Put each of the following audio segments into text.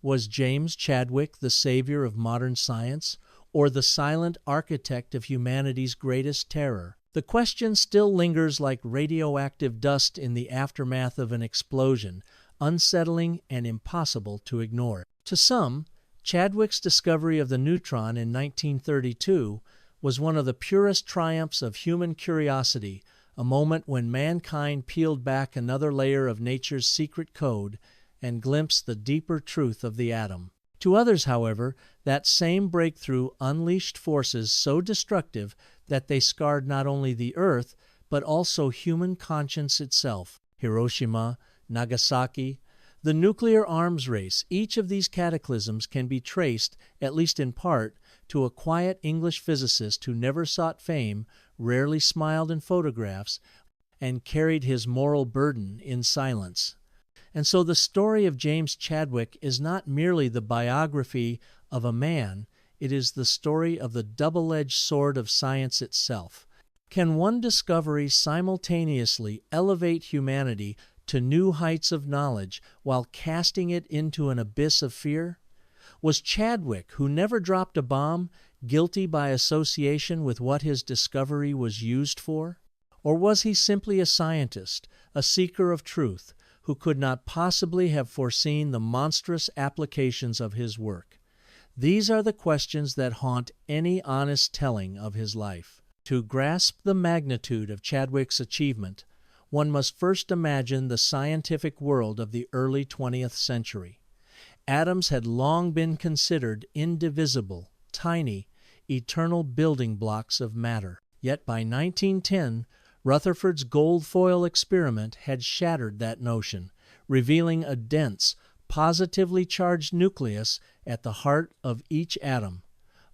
Was James Chadwick the savior of modern science, or the silent architect of humanity's greatest terror? The question still lingers like radioactive dust in the aftermath of an explosion, unsettling and impossible to ignore. To some, Chadwick's discovery of the neutron in 1932 was one of the purest triumphs of human curiosity, a moment when mankind peeled back another layer of nature's secret code and glimpsed the deeper truth of the atom. To others, however, that same breakthrough unleashed forces so destructive that they scarred not only the Earth, but also human conscience itself. Hiroshima, Nagasaki, the nuclear arms race, each of these cataclysms can be traced, at least in part, to a quiet English physicist who never sought fame, rarely smiled in photographs, and carried his moral burden in silence. And so the story of James Chadwick is not merely the biography of a man, it is the story of the double-edged sword of science itself. Can one discovery simultaneously elevate humanity to new heights of knowledge while casting it into an abyss of fear? Was Chadwick, who never dropped a bomb, guilty by association with what his discovery was used for? Or was he simply a scientist, a seeker of truth, who could not possibly have foreseen the monstrous applications of his work? These are the questions that haunt any honest telling of his life. To grasp the magnitude of Chadwick's achievement, one must first imagine the scientific world of the early 20th century. Atoms had long been considered indivisible, tiny, eternal building blocks of matter. Yet by 1910, Rutherford's gold foil experiment had shattered that notion, revealing a dense, positively charged nucleus at the heart of each atom.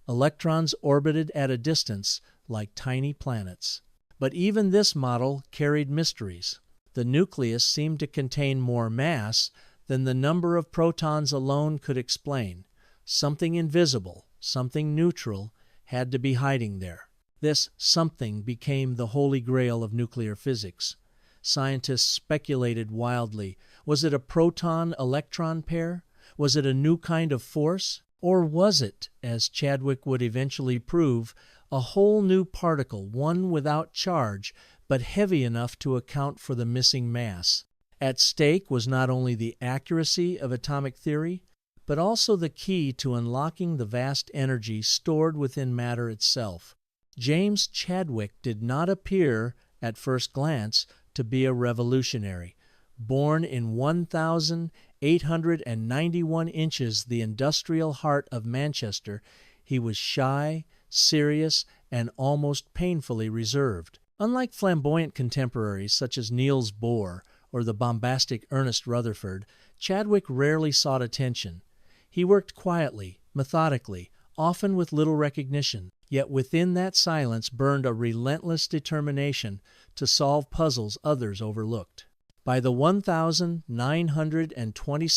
Electrons orbited at a distance like tiny planets. But even this model carried mysteries. The nucleus seemed to contain more mass than the number of protons alone could explain. Something invisible, something neutral, had to be hiding there. This something became the holy grail of nuclear physics. Scientists speculated wildly. Was it a proton-electron pair? Was it a new kind of force? Or was it, as Chadwick would eventually prove, a whole new particle, one without charge, but heavy enough to account for the missing mass? At stake was not only the accuracy of atomic theory, but also the key to unlocking the vast energy stored within matter itself. James Chadwick did not appear, at first glance, to be a revolutionary. Born in 1,891 inches, the industrial heart of Manchester, he was shy, serious, and almost painfully reserved. Unlike flamboyant contemporaries such as Niels Bohr or the bombastic Ernest Rutherford, Chadwick rarely sought attention. He worked quietly, methodically, often with little recognition. Yet within that silence burned a relentless determination to solve puzzles others overlooked. By the 1,920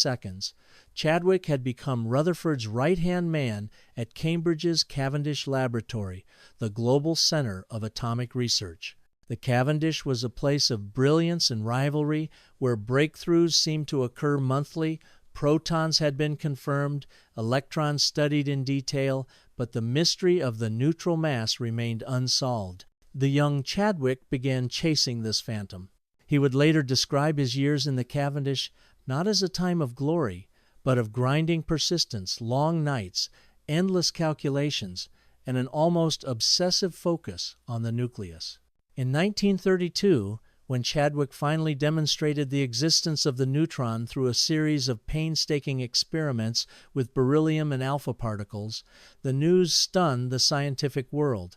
Chadwick had become Rutherford's right-hand man at Cambridge's Cavendish Laboratory, the global center of atomic research. The Cavendish was a place of brilliance and rivalry where breakthroughs seemed to occur monthly. Protons had been confirmed, electrons studied in detail, but the mystery of the neutral mass remained unsolved. The young Chadwick began chasing this phantom. He would later describe his years in the Cavendish not as a time of glory, but of grinding persistence, long nights, endless calculations, and an almost obsessive focus on the nucleus. In 1932, when Chadwick finally demonstrated the existence of the neutron through a series of painstaking experiments with beryllium and alpha particles, the news stunned the scientific world.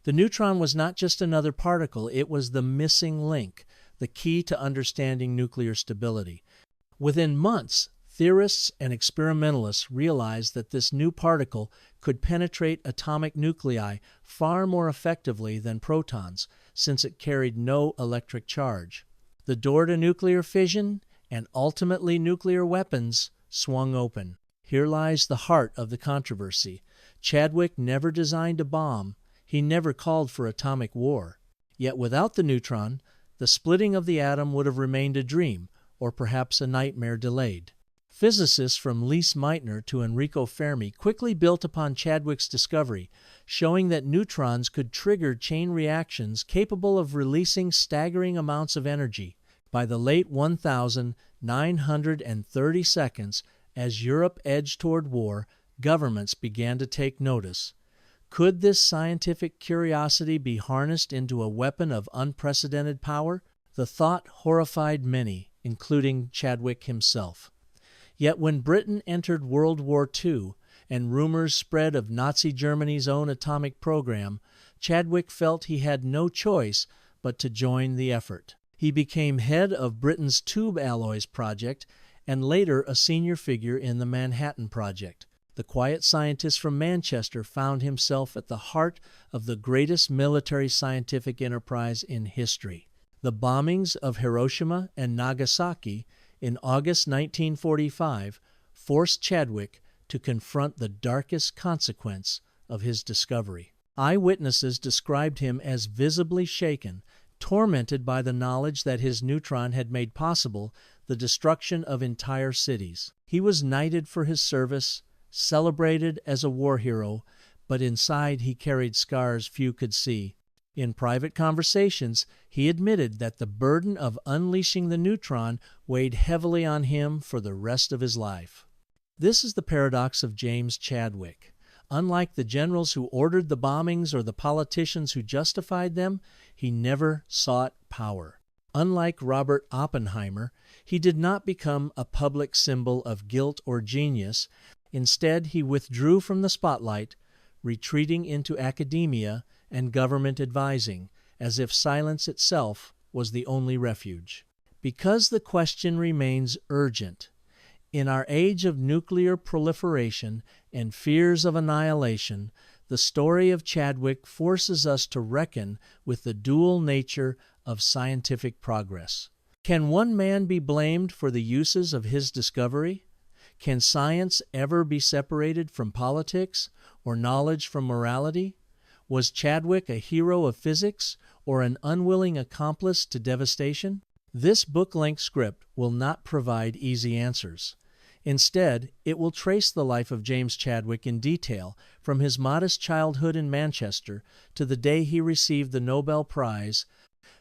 The neutron was not just another particle, it was the missing link, the key to understanding nuclear stability. Within months, theorists and experimentalists realized that this new particle could penetrate atomic nuclei far more effectively than protons, since it carried no electric charge. The door to nuclear fission, and ultimately nuclear weapons, swung open. Here lies the heart of the controversy. Chadwick never designed a bomb. He never called for atomic war. Yet without the neutron, the splitting of the atom would have remained a dream, or perhaps a nightmare delayed. Physicists from Lise Meitner to Enrico Fermi quickly built upon Chadwick's discovery, showing that neutrons could trigger chain reactions capable of releasing staggering amounts of energy. By the late 1930 seconds, as Europe edged toward war, governments began to take notice. Could this scientific curiosity be harnessed into a weapon of unprecedented power? The thought horrified many, including Chadwick himself. Yet when Britain entered World War II and rumors spread of Nazi Germany's own atomic program, Chadwick felt he had no choice but to join the effort. He became head of Britain's Tube Alloys Project and later a senior figure in the Manhattan Project. The quiet scientist from Manchester found himself at the heart of the greatest military scientific enterprise in history. The bombings of Hiroshima and Nagasaki in August 1945 forced Chadwick to confront the darkest consequence of his discovery. Eyewitnesses described him as visibly shaken, tormented by the knowledge that his neutron had made possible the destruction of entire cities. He was knighted for his service, celebrated as a war hero, but inside he carried scars few could see. In private conversations, he admitted that the burden of unleashing the neutron weighed heavily on him for the rest of his life. This is the paradox of James Chadwick. Unlike the generals who ordered the bombings or the politicians who justified them, he never sought power. Unlike Robert Oppenheimer, he did not become a public symbol of guilt or genius. Instead, he withdrew from the spotlight, retreating into academia and government advising, as if silence itself was the only refuge. Because the question remains urgent. In our age of nuclear proliferation and fears of annihilation, the story of Chadwick forces us to reckon with the dual nature of scientific progress. Can one man be blamed for the uses of his discovery? Can science ever be separated from politics or knowledge from morality? Was Chadwick a hero of physics or an unwilling accomplice to devastation? This book-length script will not provide easy answers. Instead, it will trace the life of James Chadwick in detail, from his modest childhood in Manchester to the day he received the Nobel Prize,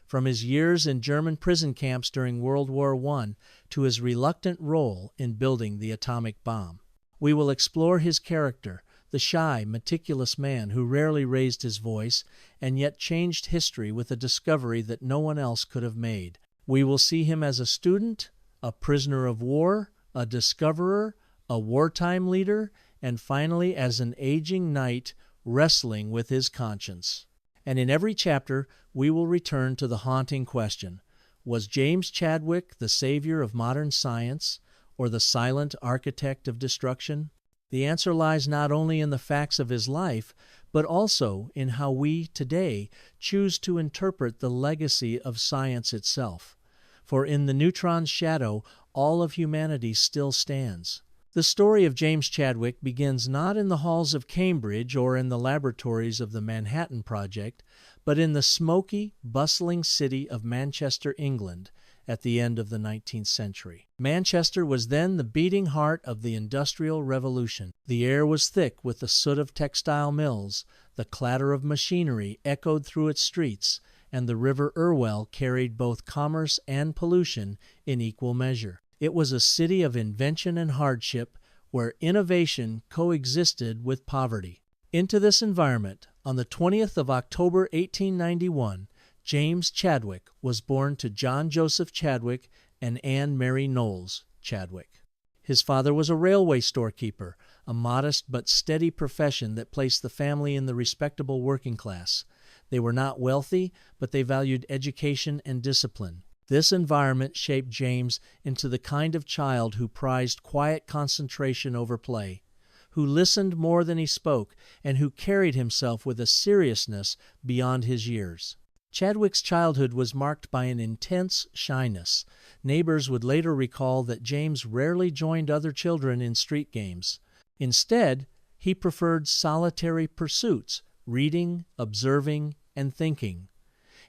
from his years in German prison camps during World War I to his reluctant role in building the atomic bomb. We will explore his character, the shy, meticulous man who rarely raised his voice and yet changed history with a discovery that no one else could have made. We will see him as a student, a prisoner of war, a discoverer, a wartime leader, and finally as an aging knight wrestling with his conscience. And in every chapter, we will return to the haunting question: was James Chadwick the savior of modern science, or the silent architect of destruction? The answer lies not only in the facts of his life, but also in how we today choose to interpret the legacy of science itself. For in the neutron's shadow, all of humanity still stands. The story of James Chadwick begins not in the halls of Cambridge or in the laboratories of the Manhattan Project, but in the smoky, bustling city of Manchester, England, at the end of the 19th century. Manchester was then the beating heart of the Industrial Revolution. The air was thick with the soot of textile mills, the clatter of machinery echoed through its streets, and the River Irwell carried both commerce and pollution in equal measure. It was a city of invention and hardship, where innovation coexisted with poverty. Into this environment, on the 20th of October 1891, James Chadwick was born to John Joseph Chadwick and Anne Mary Knowles Chadwick. His father was a railway storekeeper, a modest but steady profession that placed the family in the respectable working class. They were not wealthy, but they valued education and discipline. This environment shaped James into the kind of child who prized quiet concentration over play, who listened more than he spoke, and who carried himself with a seriousness beyond his years. Chadwick's childhood was marked by an intense shyness. Neighbors would later recall that James rarely joined other children in street games. Instead, he preferred solitary pursuits, reading, observing, and thinking.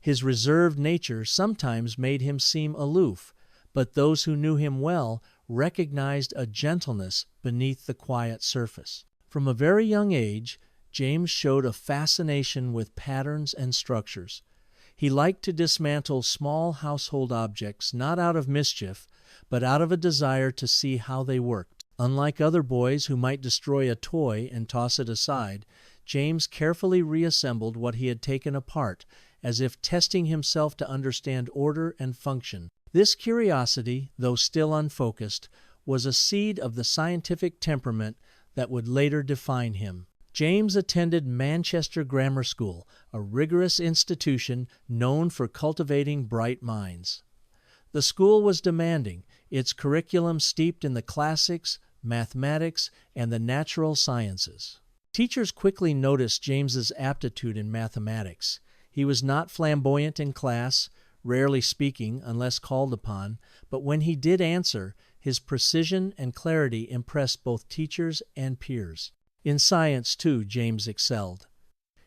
His reserved nature sometimes made him seem aloof, but those who knew him well recognized a gentleness beneath the quiet surface. From a very young age, James showed a fascination with patterns and structures. He liked to dismantle small household objects not out of mischief, but out of a desire to see how they worked. Unlike other boys who might destroy a toy and toss it aside, James carefully reassembled what he had taken apart, as if testing himself to understand order and function. This curiosity, though still unfocused, was a seed of the scientific temperament that would later define him. James attended Manchester Grammar School, a rigorous institution known for cultivating bright minds. The school was demanding, its curriculum steeped in the classics, mathematics, and the natural sciences. Teachers quickly noticed James's aptitude in mathematics. He was not flamboyant in class, rarely speaking unless called upon, but when he did answer, his precision and clarity impressed both teachers and peers. In science, too, James excelled.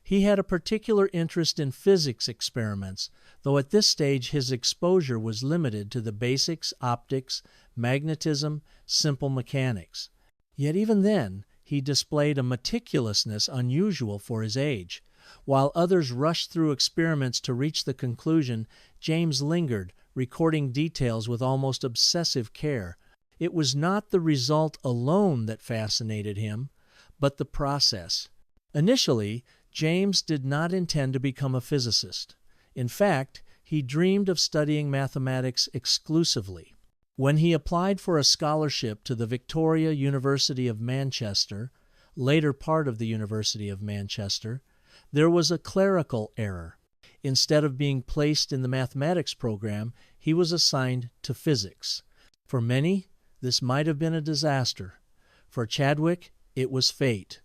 He had a particular interest in physics experiments, though at this stage his exposure was limited to the basics, optics, magnetism, simple mechanics. Yet even then, he displayed a meticulousness unusual for his age. While others rushed through experiments to reach the conclusion, James lingered, recording details with almost obsessive care. It was not the result alone that fascinated him, but the process. Initially, James did not intend to become a physicist. In fact, he dreamed of studying mathematics exclusively. When he applied for a scholarship to the Victoria University of Manchester, later part of the University of Manchester, there was a clerical error. Instead of being placed in the mathematics program, he was assigned to physics. For many, this might have been a disaster. For Chadwick, it was fate.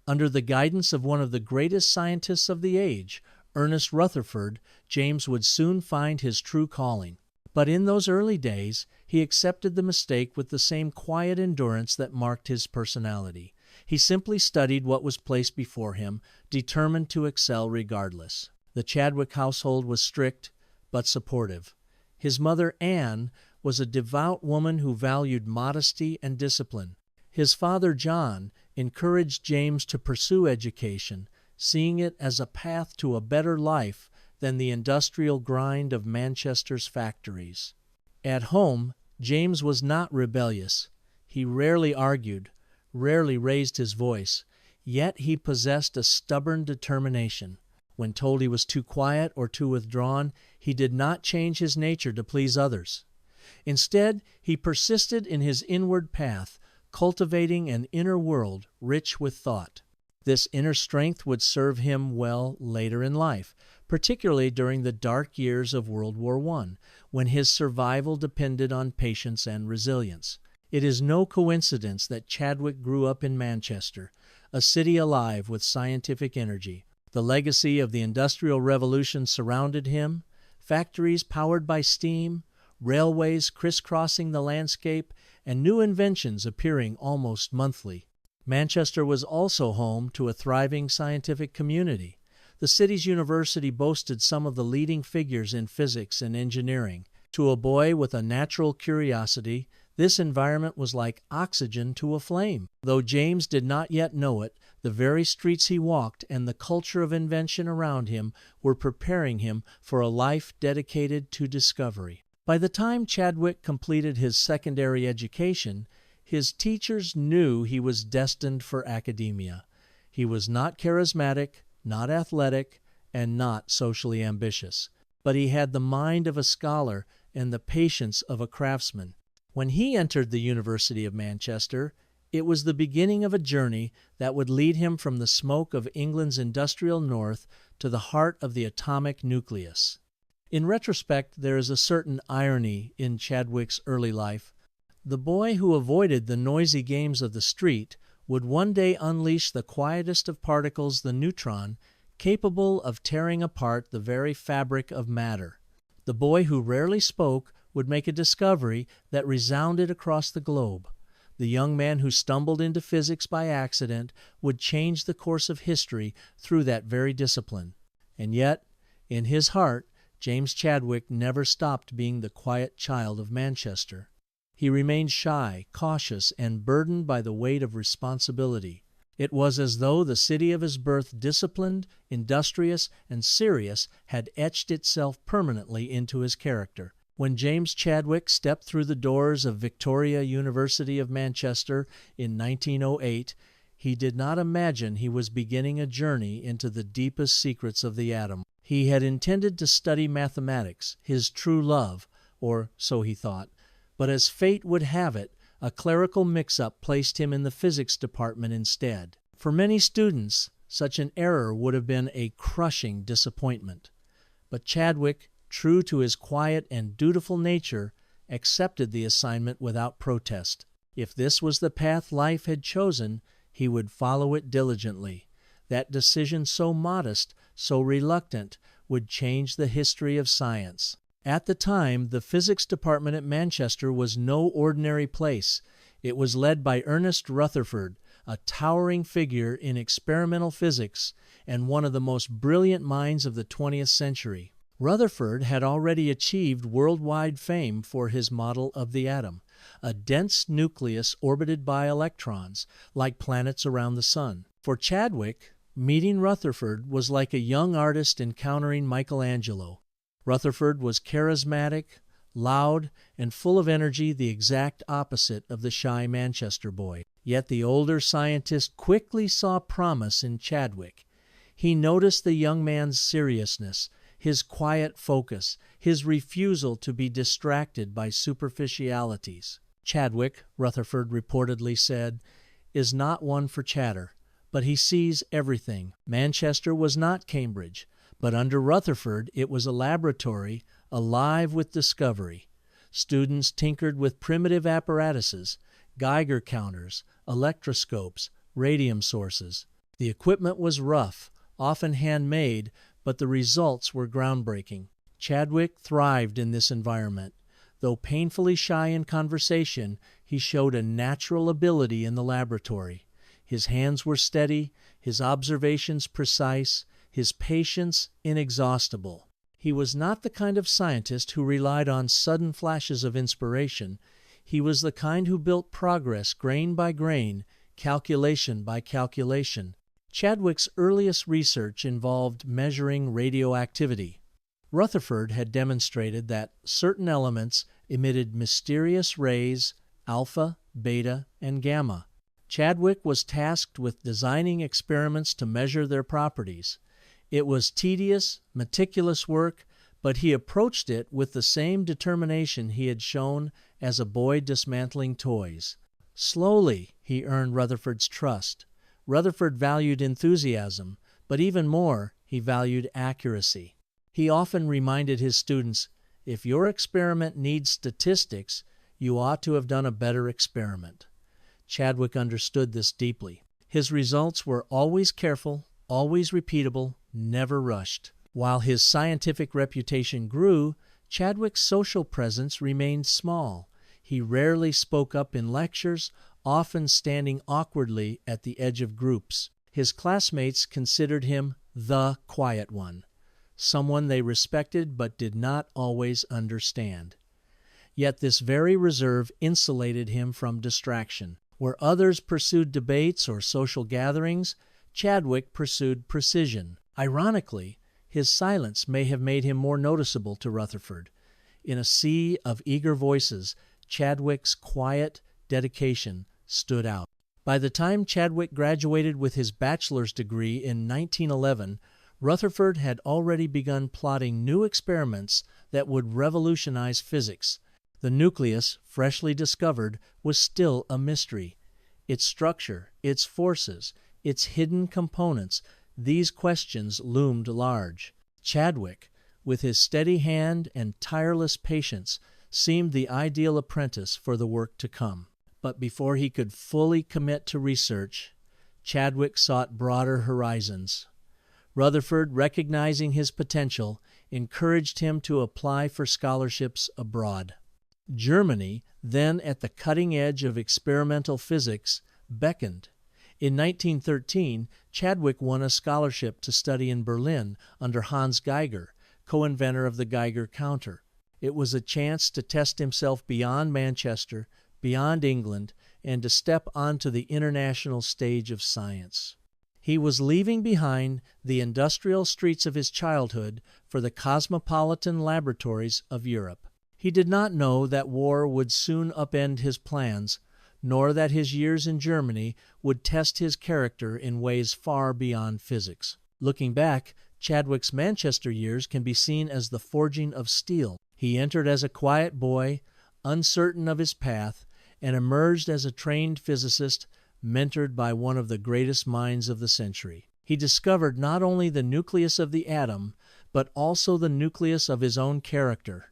Under the guidance of one of the greatest scientists of the age, Ernest Rutherford, James would soon find his true calling. But in those early days, he accepted the mistake with the same quiet endurance that marked his personality. He simply studied what was placed before him, determined to excel regardless. The Chadwick household was strict, but supportive. His mother, Anne, was a devout woman who valued modesty and discipline. His father, John, encouraged James to pursue education, seeing it as a path to a better life than the industrial grind of Manchester's factories. At home, James was not rebellious. He rarely argued, rarely raised his voice, yet he possessed a stubborn determination. When told he was too quiet or too withdrawn, he did not change his nature to please others. Instead, he persisted in his inward path, cultivating an inner world rich with thought. This inner strength would serve him well later in life, particularly during the dark years of World War I, when his survival depended on patience and resilience. It is no coincidence that Chadwick grew up in Manchester, a city alive with scientific energy. The legacy of the Industrial Revolution surrounded him, factories powered by steam, railways crisscrossing the landscape, and new inventions appearing almost monthly. Manchester was also home to a thriving scientific community. The city's university boasted some of the leading figures in physics and engineering. To a boy with a natural curiosity, this environment was like oxygen to a flame. Though James did not yet know it, the very streets he walked and the culture of invention around him were preparing him for a life dedicated to discovery. By the time Chadwick completed his secondary education, his teachers knew he was destined for academia. He was not charismatic, not athletic, and not socially ambitious, but he had the mind of a scholar and the patience of a craftsman. When he entered the University of Manchester, it was the beginning of a journey that would lead him from the smoke of England's industrial north to the heart of the atomic nucleus. In retrospect, there is a certain irony in Chadwick's early life. The boy who avoided the noisy games of the street would one day unleash the quietest of particles, the neutron, capable of tearing apart the very fabric of matter. The boy who rarely spoke would make a discovery that resounded across the globe. The young man who stumbled into physics by accident would change the course of history through that very discipline. And yet, in his heart, James Chadwick never stopped being the quiet child of Manchester. He remained shy, cautious, and burdened by the weight of responsibility. It was as though the city of his birth, disciplined, industrious, and serious, had etched itself permanently into his character. When James Chadwick stepped through the doors of Victoria University of Manchester in 1908, he did not imagine he was beginning a journey into the deepest secrets of the atom. He had intended to study mathematics, his true love, or so he thought, but as fate would have it, a clerical mix-up placed him in the physics department instead. For many students, such an error would have been a crushing disappointment. But Chadwick, true to his quiet and dutiful nature, accepted the assignment without protest. If this was the path life had chosen, he would follow it diligently. That decision, so modest, so reluctant, would change the history of science. At the time, the physics department at Manchester was no ordinary place. It was led by Ernest Rutherford, a towering figure in experimental physics and one of the most brilliant minds of the 20th century. Rutherford had already achieved worldwide fame for his model of the atom, a dense nucleus orbited by electrons, like planets around the sun. For Chadwick, meeting Rutherford was like a young artist encountering Michelangelo. Rutherford was charismatic, loud, and full of energy, the exact opposite of the shy Manchester boy. Yet the older scientist quickly saw promise in Chadwick. He noticed the young man's seriousness, his quiet focus, his refusal to be distracted by superficialities. Chadwick, Rutherford reportedly said, is not one for chatter, but he sees everything. Manchester was not Cambridge, but under Rutherford it was a laboratory alive with discovery. Students tinkered with primitive apparatuses, Geiger counters, electroscopes, radium sources. The equipment was rough, often handmade, but the results were groundbreaking. Chadwick thrived in this environment. Though painfully shy in conversation, he showed a natural ability in the laboratory. His hands were steady, his observations precise, his patience inexhaustible. He was not the kind of scientist who relied on sudden flashes of inspiration. He was the kind who built progress grain by grain, calculation by calculation. Chadwick's earliest research involved measuring radioactivity. Rutherford had demonstrated that certain elements emitted mysterious rays, alpha, beta, and gamma. Chadwick was tasked with designing experiments to measure their properties. It was tedious, meticulous work, but he approached it with the same determination he had shown as a boy dismantling toys. Slowly, he earned Rutherford's trust. Rutherford valued enthusiasm, but even more, he valued accuracy. He often reminded his students, if your experiment needs statistics, you ought to have done a better experiment. Chadwick understood this deeply. His results were always careful, always repeatable, never rushed. While his scientific reputation grew, Chadwick's social presence remained small. He rarely spoke up in lectures, often standing awkwardly at the edge of groups. His classmates considered him the quiet one, someone they respected but did not always understand. Yet this very reserve insulated him from distraction. Where others pursued debates or social gatherings, Chadwick pursued precision. Ironically, his silence may have made him more noticeable to Rutherford. In a sea of eager voices, Chadwick's quiet dedication stood out. By the time Chadwick graduated with his bachelor's degree in 1911, Rutherford had already begun plotting new experiments that would revolutionize physics. The nucleus, freshly discovered, was still a mystery. Its structure, its forces, its hidden components, these questions loomed large. Chadwick, with his steady hand and tireless patience, seemed the ideal apprentice for the work to come. But before he could fully commit to research, Chadwick sought broader horizons. Rutherford, recognizing his potential, encouraged him to apply for scholarships abroad. Germany, then at the cutting edge of experimental physics, beckoned. In 1913, Chadwick won a scholarship to study in Berlin under Hans Geiger, co-inventor of the Geiger counter. It was a chance to test himself beyond Manchester, beyond England, and to step onto the international stage of science. He was leaving behind the industrial streets of his childhood for the cosmopolitan laboratories of Europe. He did not know that war would soon upend his plans, nor that his years in Germany would test his character in ways far beyond physics. Looking back, Chadwick's Manchester years can be seen as the forging of steel. He entered as a quiet boy, uncertain of his path, and emerged as a trained physicist, mentored by one of the greatest minds of the century. He discovered not only the nucleus of the atom, but also the nucleus of his own character: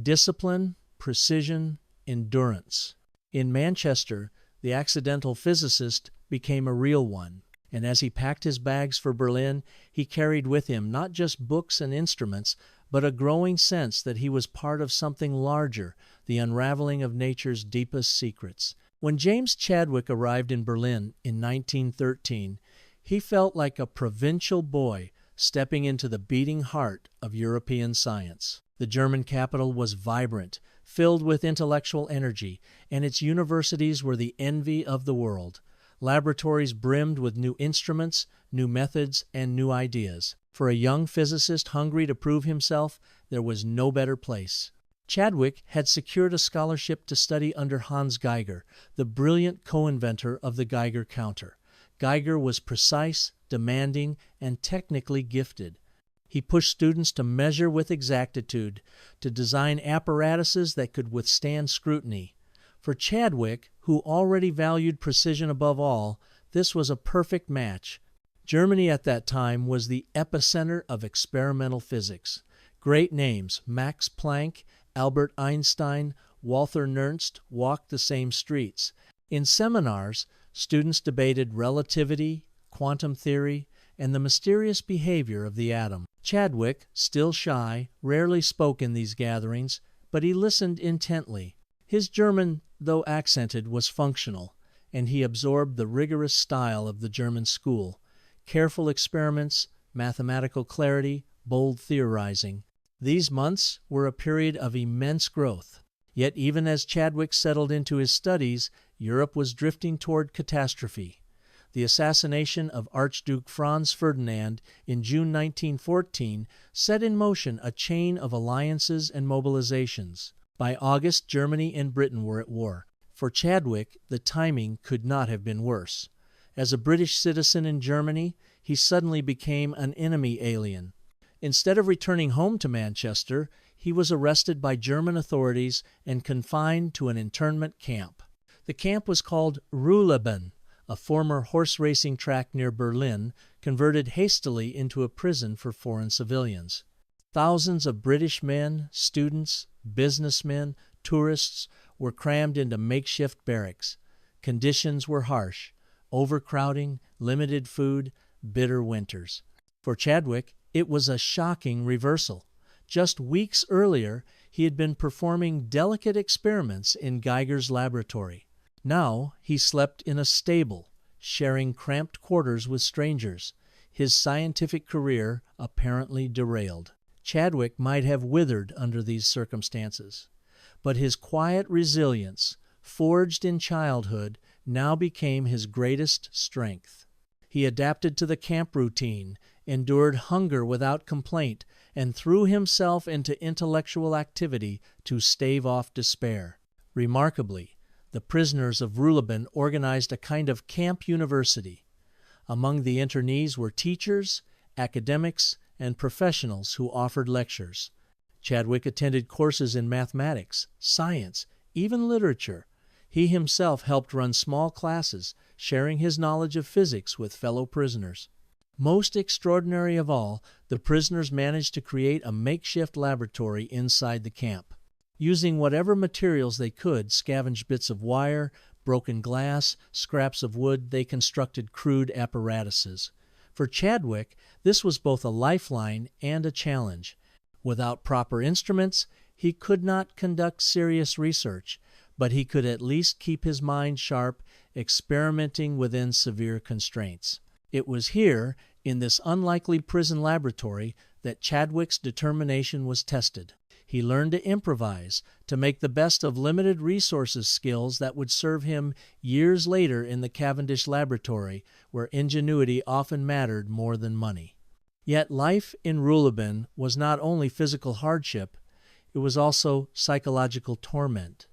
discipline, precision, endurance. In Manchester, the accidental physicist became a real one, and as he packed his bags for Berlin, he carried with him not just books and instruments, but a growing sense that he was part of something larger, the unraveling of nature's deepest secrets. When James Chadwick arrived in Berlin in 1913, he felt like a provincial boy stepping into the beating heart of European science. The German capital was vibrant, filled with intellectual energy, and its universities were the envy of the world. Laboratories brimmed with new instruments, new methods, and new ideas. For a young physicist hungry to prove himself, there was no better place. Chadwick had secured a scholarship to study under Hans Geiger, the brilliant co-inventor of the Geiger counter. Geiger was precise, demanding, and technically gifted. He pushed students to measure with exactitude, to design apparatuses that could withstand scrutiny. For Chadwick, who already valued precision above all, this was a perfect match. Germany at that time was the epicenter of experimental physics. Great names, Max Planck, Albert Einstein, Walther Nernst, walked the same streets. In seminars, students debated relativity, quantum theory, and the mysterious behavior of the atom. Chadwick, still shy, rarely spoke in these gatherings, but he listened intently. His German, though accented, was functional, and he absorbed the rigorous style of the German school: careful experiments, mathematical clarity, bold theorizing. These months were a period of immense growth. Yet even as Chadwick settled into his studies, Europe was drifting toward catastrophe. The assassination of Archduke Franz Ferdinand in June 1914 set in motion a chain of alliances and mobilizations. By August, Germany and Britain were at war. For Chadwick, the timing could not have been worse. As a British citizen in Germany, he suddenly became an enemy alien. Instead of returning home to Manchester, he was arrested by German authorities and confined to an internment camp. The camp was called Ruhleben, a former horse racing track near Berlin, converted hastily into a prison for foreign civilians. Thousands of British men, students, businessmen, tourists were crammed into makeshift barracks. Conditions were harsh: overcrowding, limited food, bitter winters. For Chadwick, it was a shocking reversal. Just weeks earlier, he had been performing delicate experiments in Geiger's laboratory. Now he slept in a stable, sharing cramped quarters with strangers, his scientific career apparently derailed. Chadwick might have withered under these circumstances, but his quiet resilience, forged in childhood, now became his greatest strength. He adapted to the camp routine, endured hunger without complaint, and threw himself into intellectual activity to stave off despair. Remarkably, the prisoners of Ruhleben organized a kind of camp university. Among the internees were teachers, academics, and professionals who offered lectures. Chadwick attended courses in mathematics, science, even literature. He himself helped run small classes, sharing his knowledge of physics with fellow prisoners. Most extraordinary of all, the prisoners managed to create a makeshift laboratory inside the camp. Using whatever materials they could, scavenged bits of wire, broken glass, scraps of wood, they constructed crude apparatuses. For Chadwick, this was both a lifeline and a challenge. Without proper instruments, he could not conduct serious research, but he could at least keep his mind sharp, experimenting within severe constraints. It was here, in this unlikely prison laboratory, that Chadwick's determination was tested. He learned to improvise, to make the best of limited resources, skills that would serve him years later in the Cavendish laboratory, where ingenuity often mattered more than money. Yet life in Ruhleben was not only physical hardship, it was also psychological torment.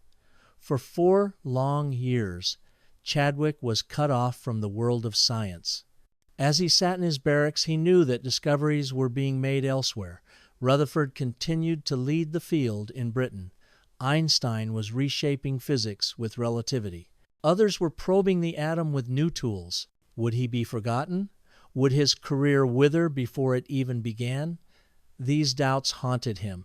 For 4 long years, Chadwick was cut off from the world of science. As he sat in his barracks, he knew that discoveries were being made elsewhere. Rutherford continued to lead the field in Britain. Einstein was reshaping physics with relativity. Others were probing the atom with new tools. Would he be forgotten? Would his career wither before it even began? These doubts haunted him.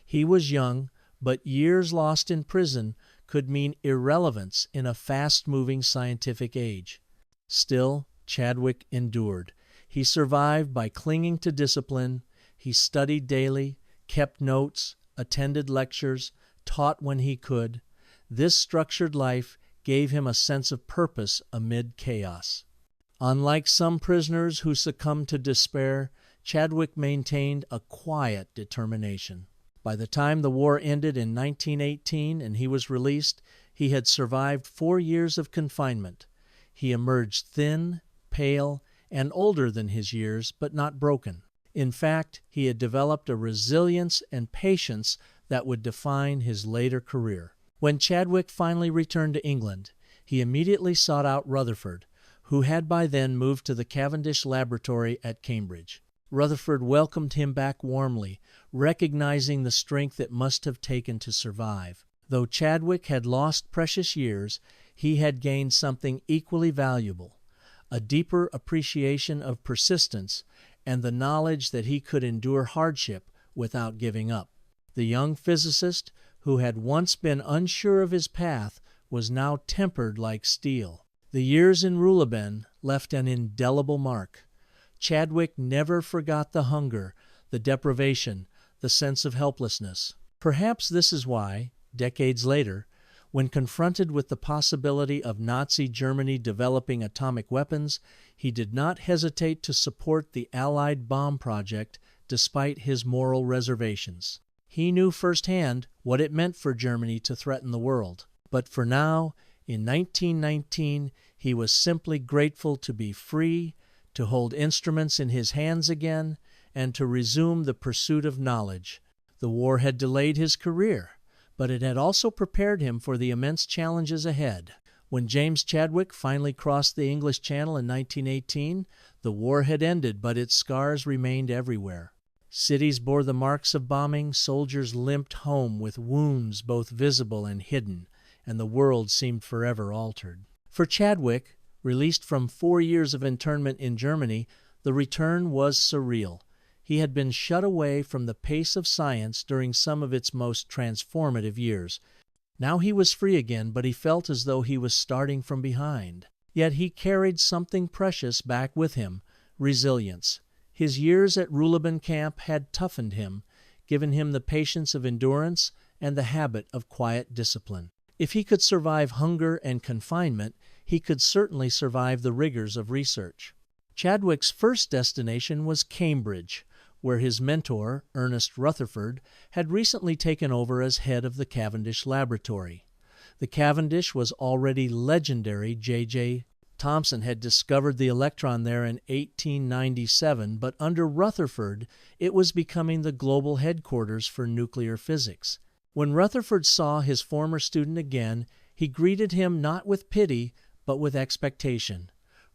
He was young, but years lost in prison could mean irrelevance in a fast-moving scientific age. Still, Chadwick endured. He survived by clinging to discipline. He studied daily, kept notes, attended lectures, taught when he could. This structured life gave him a sense of purpose amid chaos. Unlike some prisoners who succumbed to despair, Chadwick maintained a quiet determination. By the time the war ended in 1918 and he was released, he had survived 4 years of confinement. He emerged thin, pale, and older than his years, but not broken. In fact, he had developed a resilience and patience that would define his later career. When Chadwick finally returned to England, he immediately sought out Rutherford, who had by then moved to the Cavendish laboratory at Cambridge. Rutherford welcomed him back warmly, recognizing the strength it must have taken to survive. Though Chadwick had lost precious years, he had gained something equally valuable, a deeper appreciation of persistence and the knowledge that he could endure hardship without giving up. The young physicist, who had once been unsure of his path, was now tempered like steel. The years in Ruhleben left an indelible mark. Chadwick never forgot the hunger, the deprivation, the sense of helplessness. Perhaps this is why, decades later, when confronted with the possibility of Nazi Germany developing atomic weapons, he did not hesitate to support the Allied bomb project despite his moral reservations. He knew firsthand what it meant for Germany to threaten the world. But for now, in 1919, he was simply grateful to be free, to hold instruments in his hands again, and to resume the pursuit of knowledge. The war had delayed his career, but it had also prepared him for the immense challenges ahead. When James Chadwick finally crossed the English Channel in 1918, the war had ended, but its scars remained everywhere. Cities bore the marks of bombing, soldiers limped home with wounds both visible and hidden, and the world seemed forever altered. For Chadwick, released from 4 years of internment in Germany, the return was surreal. He had been shut away from the pace of science during some of its most transformative years. Now he was free again, but he felt as though he was starting from behind. Yet he carried something precious back with him: resilience. His years at Ruhleben camp had toughened him, given him the patience of endurance and the habit of quiet discipline. If he could survive hunger and confinement, he could certainly survive the rigors of research. Chadwick's first destination was Cambridge, where his mentor, Ernest Rutherford, had recently taken over as head of the Cavendish laboratory. The Cavendish was already legendary. J.J. Thomson had discovered the electron there in 1897, but under Rutherford, it was becoming the global headquarters for nuclear physics. When Rutherford saw his former student again, he greeted him not with pity, but with expectation.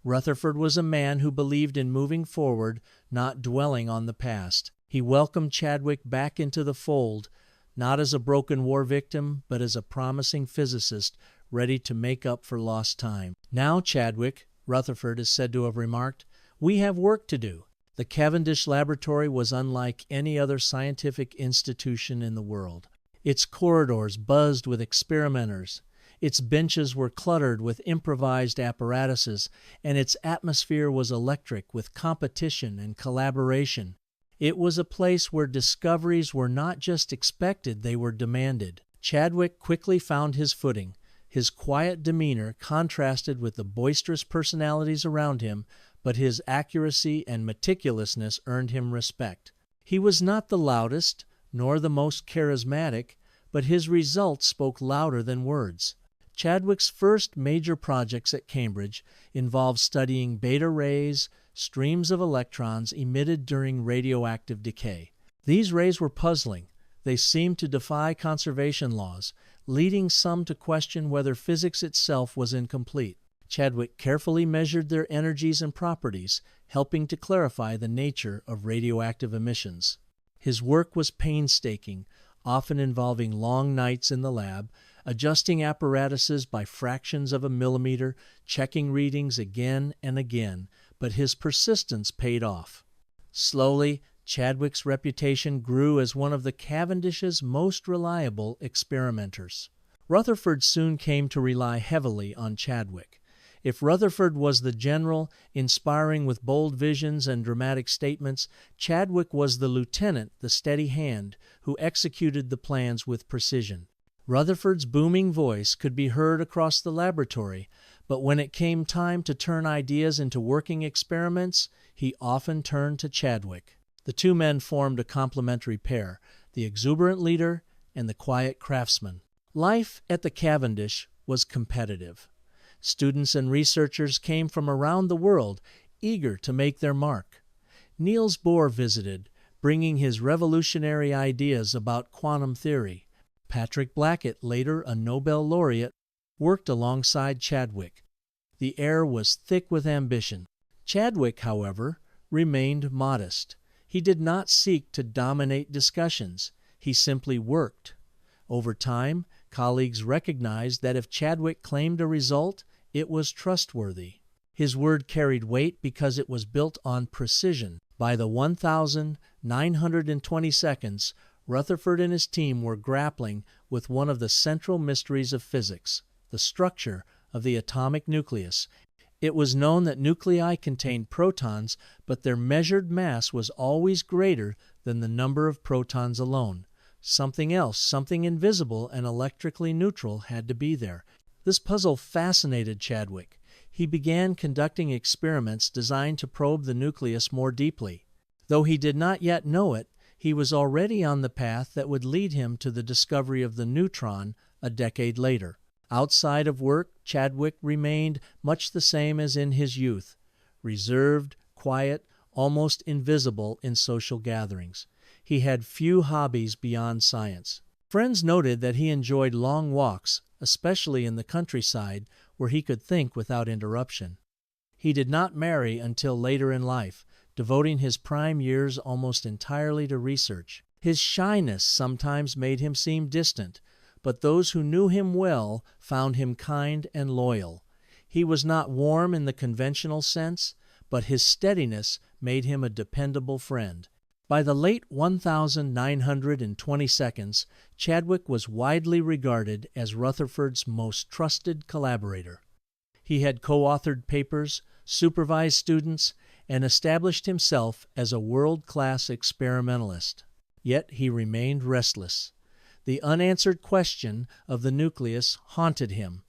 Rutherford was a man who believed in moving forward, not dwelling on the past. He welcomed Chadwick back into the fold, not as a broken war victim, but as a promising physicist ready to make up for lost time. "Now, Chadwick," Rutherford is said to have remarked, "we have work to do." The Cavendish Laboratory was unlike any other scientific institution in the world. Its corridors buzzed with experimenters. Its benches were cluttered with improvised apparatuses, and its atmosphere was electric with competition and collaboration. It was a place where discoveries were not just expected, they were demanded. Chadwick quickly found his footing. His quiet demeanor contrasted with the boisterous personalities around him, but his accuracy and meticulousness earned him respect. He was not the loudest, nor the most charismatic, but his results spoke louder than words. Chadwick's first major projects at Cambridge involved studying beta rays, streams of electrons emitted during radioactive decay. These rays were puzzling. They seemed to defy conservation laws, leading some to question whether physics itself was incomplete. Chadwick carefully measured their energies and properties, helping to clarify the nature of radioactive emissions. His work was painstaking, often involving long nights in the lab, adjusting apparatuses by fractions of a millimeter, checking readings again and again, but his persistence paid off. Slowly, Chadwick's reputation grew as one of the Cavendish's most reliable experimenters. Rutherford soon came to rely heavily on Chadwick. If Rutherford was the general, inspiring with bold visions and dramatic statements, Chadwick was the lieutenant, the steady hand, who executed the plans with precision. Rutherford's booming voice could be heard across the laboratory, but when it came time to turn ideas into working experiments, he often turned to Chadwick. The two men formed a complementary pair, the exuberant leader and the quiet craftsman. Life at the Cavendish was competitive. Students and researchers came from around the world, eager to make their mark. Niels Bohr visited, bringing his revolutionary ideas about quantum theory. Patrick Blackett, later a Nobel laureate, worked alongside Chadwick. The air was thick with ambition. Chadwick, however, remained modest. He did not seek to dominate discussions. He simply worked. Over time, colleagues recognized that if Chadwick claimed a result, it was trustworthy. His word carried weight because it was built on precision. By the 1,920 seconds, Rutherford and his team were grappling with one of the central mysteries of physics, the structure of the atomic nucleus. It was known that nuclei contained protons, but their measured mass was always greater than the number of protons alone. Something else, something invisible and electrically neutral, had to be there. This puzzle fascinated Chadwick. He began conducting experiments designed to probe the nucleus more deeply. Though he did not yet know it, he was already on the path that would lead him to the discovery of the neutron a decade later. Outside of work, Chadwick remained much the same as in his youth, reserved, quiet, almost invisible in social gatherings. He had few hobbies beyond science. Friends noted that he enjoyed long walks, especially in the countryside, where he could think without interruption. He did not marry until later in life, devoting his prime years almost entirely to research. His shyness sometimes made him seem distant, but those who knew him well found him kind and loyal. He was not warm in the conventional sense, but his steadiness made him a dependable friend. By the late 1,920 seconds, Chadwick was widely regarded as Rutherford's most trusted collaborator. He had co-authored papers, supervised students, and established himself as a world-class experimentalist. Yet he remained restless. The unanswered question of the nucleus haunted him.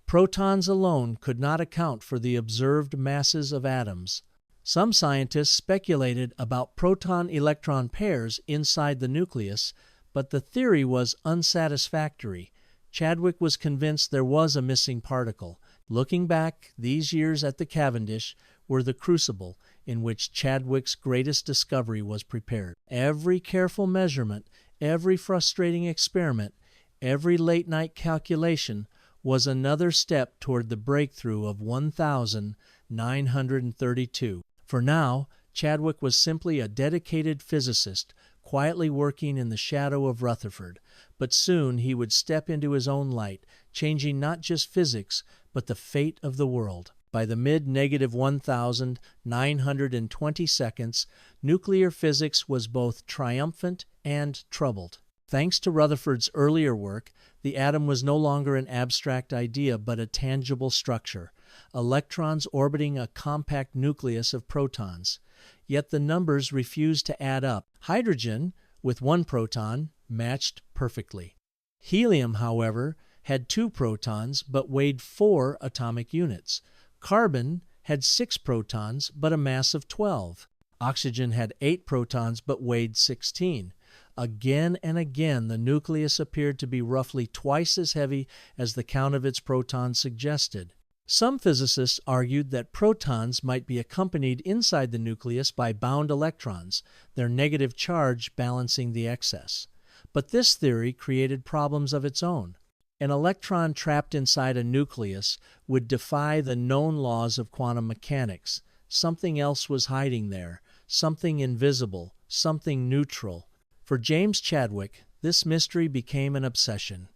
Protons alone could not account for the observed masses of atoms. Some scientists speculated about proton-electron pairs inside the nucleus, but the theory was unsatisfactory. Chadwick was convinced there was a missing particle. Looking back, these years at the Cavendish were the crucible in which Chadwick's greatest discovery was prepared. Every careful measurement, every frustrating experiment, every late-night calculation was another step toward the breakthrough of 1,932. For now, Chadwick was simply a dedicated physicist, quietly working in the shadow of Rutherford. But soon he would step into his own light, changing not just physics, but the fate of the world. By the mid-1,920 seconds, nuclear physics was both triumphant and troubled. Thanks to Rutherford's earlier work, the atom was no longer an abstract idea but a tangible structure, electrons orbiting a compact nucleus of protons. Yet the numbers refused to add up. Hydrogen, with one proton, matched perfectly. Helium, however, had 2 protons but weighed 4 atomic units. Carbon had 6 protons but a mass of 12. Oxygen had 8 protons but weighed 16. Again and again, the nucleus appeared to be roughly twice as heavy as the count of its protons suggested. Some physicists argued that protons might be accompanied inside the nucleus by bound electrons, their negative charge balancing the excess. But this theory created problems of its own. An electron trapped inside a nucleus would defy the known laws of quantum mechanics. Something else was hiding there, something invisible, something neutral. For James Chadwick, this mystery became an obsession.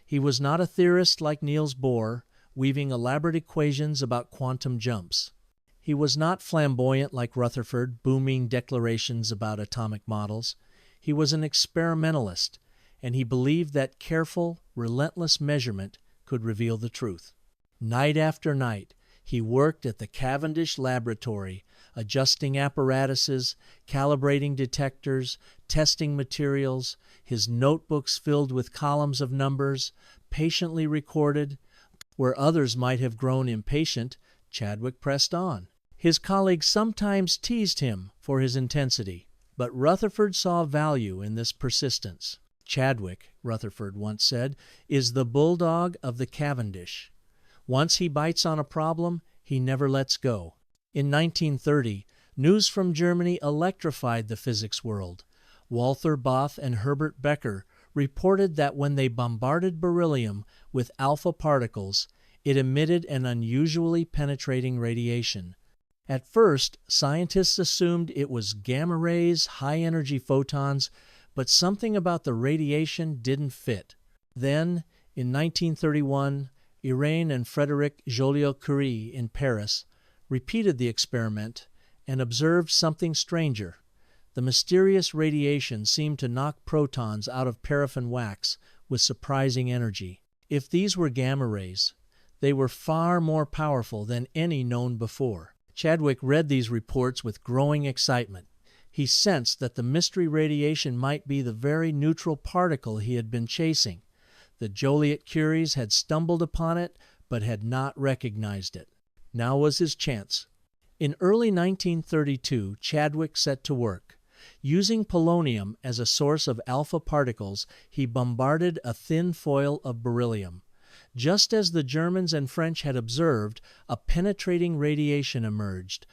He was not a theorist like Niels Bohr, weaving elaborate equations about quantum jumps. He was not flamboyant like Rutherford, booming declarations about atomic models. He was an experimentalist, and he believed that careful, relentless measurement could reveal the truth. Night after night, he worked at the Cavendish laboratory, adjusting apparatuses, calibrating detectors, testing materials, his notebooks filled with columns of numbers, patiently recorded. Where others might have grown impatient, Chadwick pressed on. His colleagues sometimes teased him for his intensity, but Rutherford saw value in this persistence. Chadwick, Rutherford once said, is the bulldog of the Cavendish. Once he bites on a problem, he never lets go. In 1930, news from Germany electrified the physics world. Walther Bothe and Herbert Becker reported that when they bombarded beryllium with alpha particles, it emitted an unusually penetrating radiation. At first, scientists assumed it was gamma rays, high-energy photons, but something about the radiation didn't fit. Then, in 1931, Irene and Frédéric Joliot-Curie in Paris repeated the experiment and observed something stranger. The mysterious radiation seemed to knock protons out of paraffin wax with surprising energy. If these were gamma rays, they were far more powerful than any known before. Chadwick read these reports with growing excitement. He sensed that the mystery radiation might be the very neutral particle he had been chasing. The Joliot-Curies had stumbled upon it, but had not recognized it. Now was his chance. In early 1932, Chadwick set to work. Using polonium as a source of alpha particles, he bombarded a thin foil of beryllium. Just as the Germans and French had observed, a penetrating radiation emerged.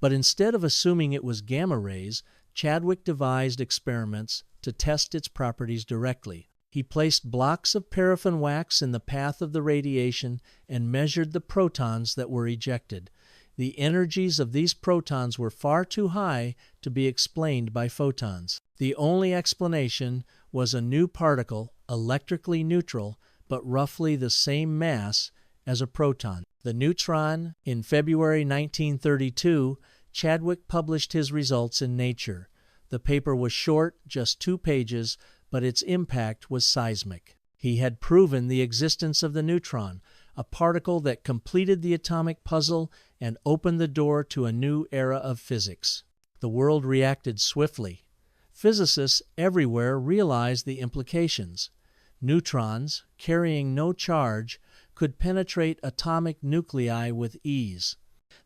But instead of assuming it was gamma rays, Chadwick devised experiments to test its properties directly. He placed blocks of paraffin wax in the path of the radiation and measured the protons that were ejected. The energies of these protons were far too high to be explained by photons. The only explanation was a new particle, electrically neutral, but roughly the same mass as a proton, the neutron. In February 1932, Chadwick published his results in Nature. The paper was short, just 2 pages, but its impact was seismic. He had proven the existence of the neutron, a particle that completed the atomic puzzle and opened the door to a new era of physics. The world reacted swiftly. Physicists everywhere realized the implications. Neutrons, carrying no charge, could penetrate atomic nuclei with ease.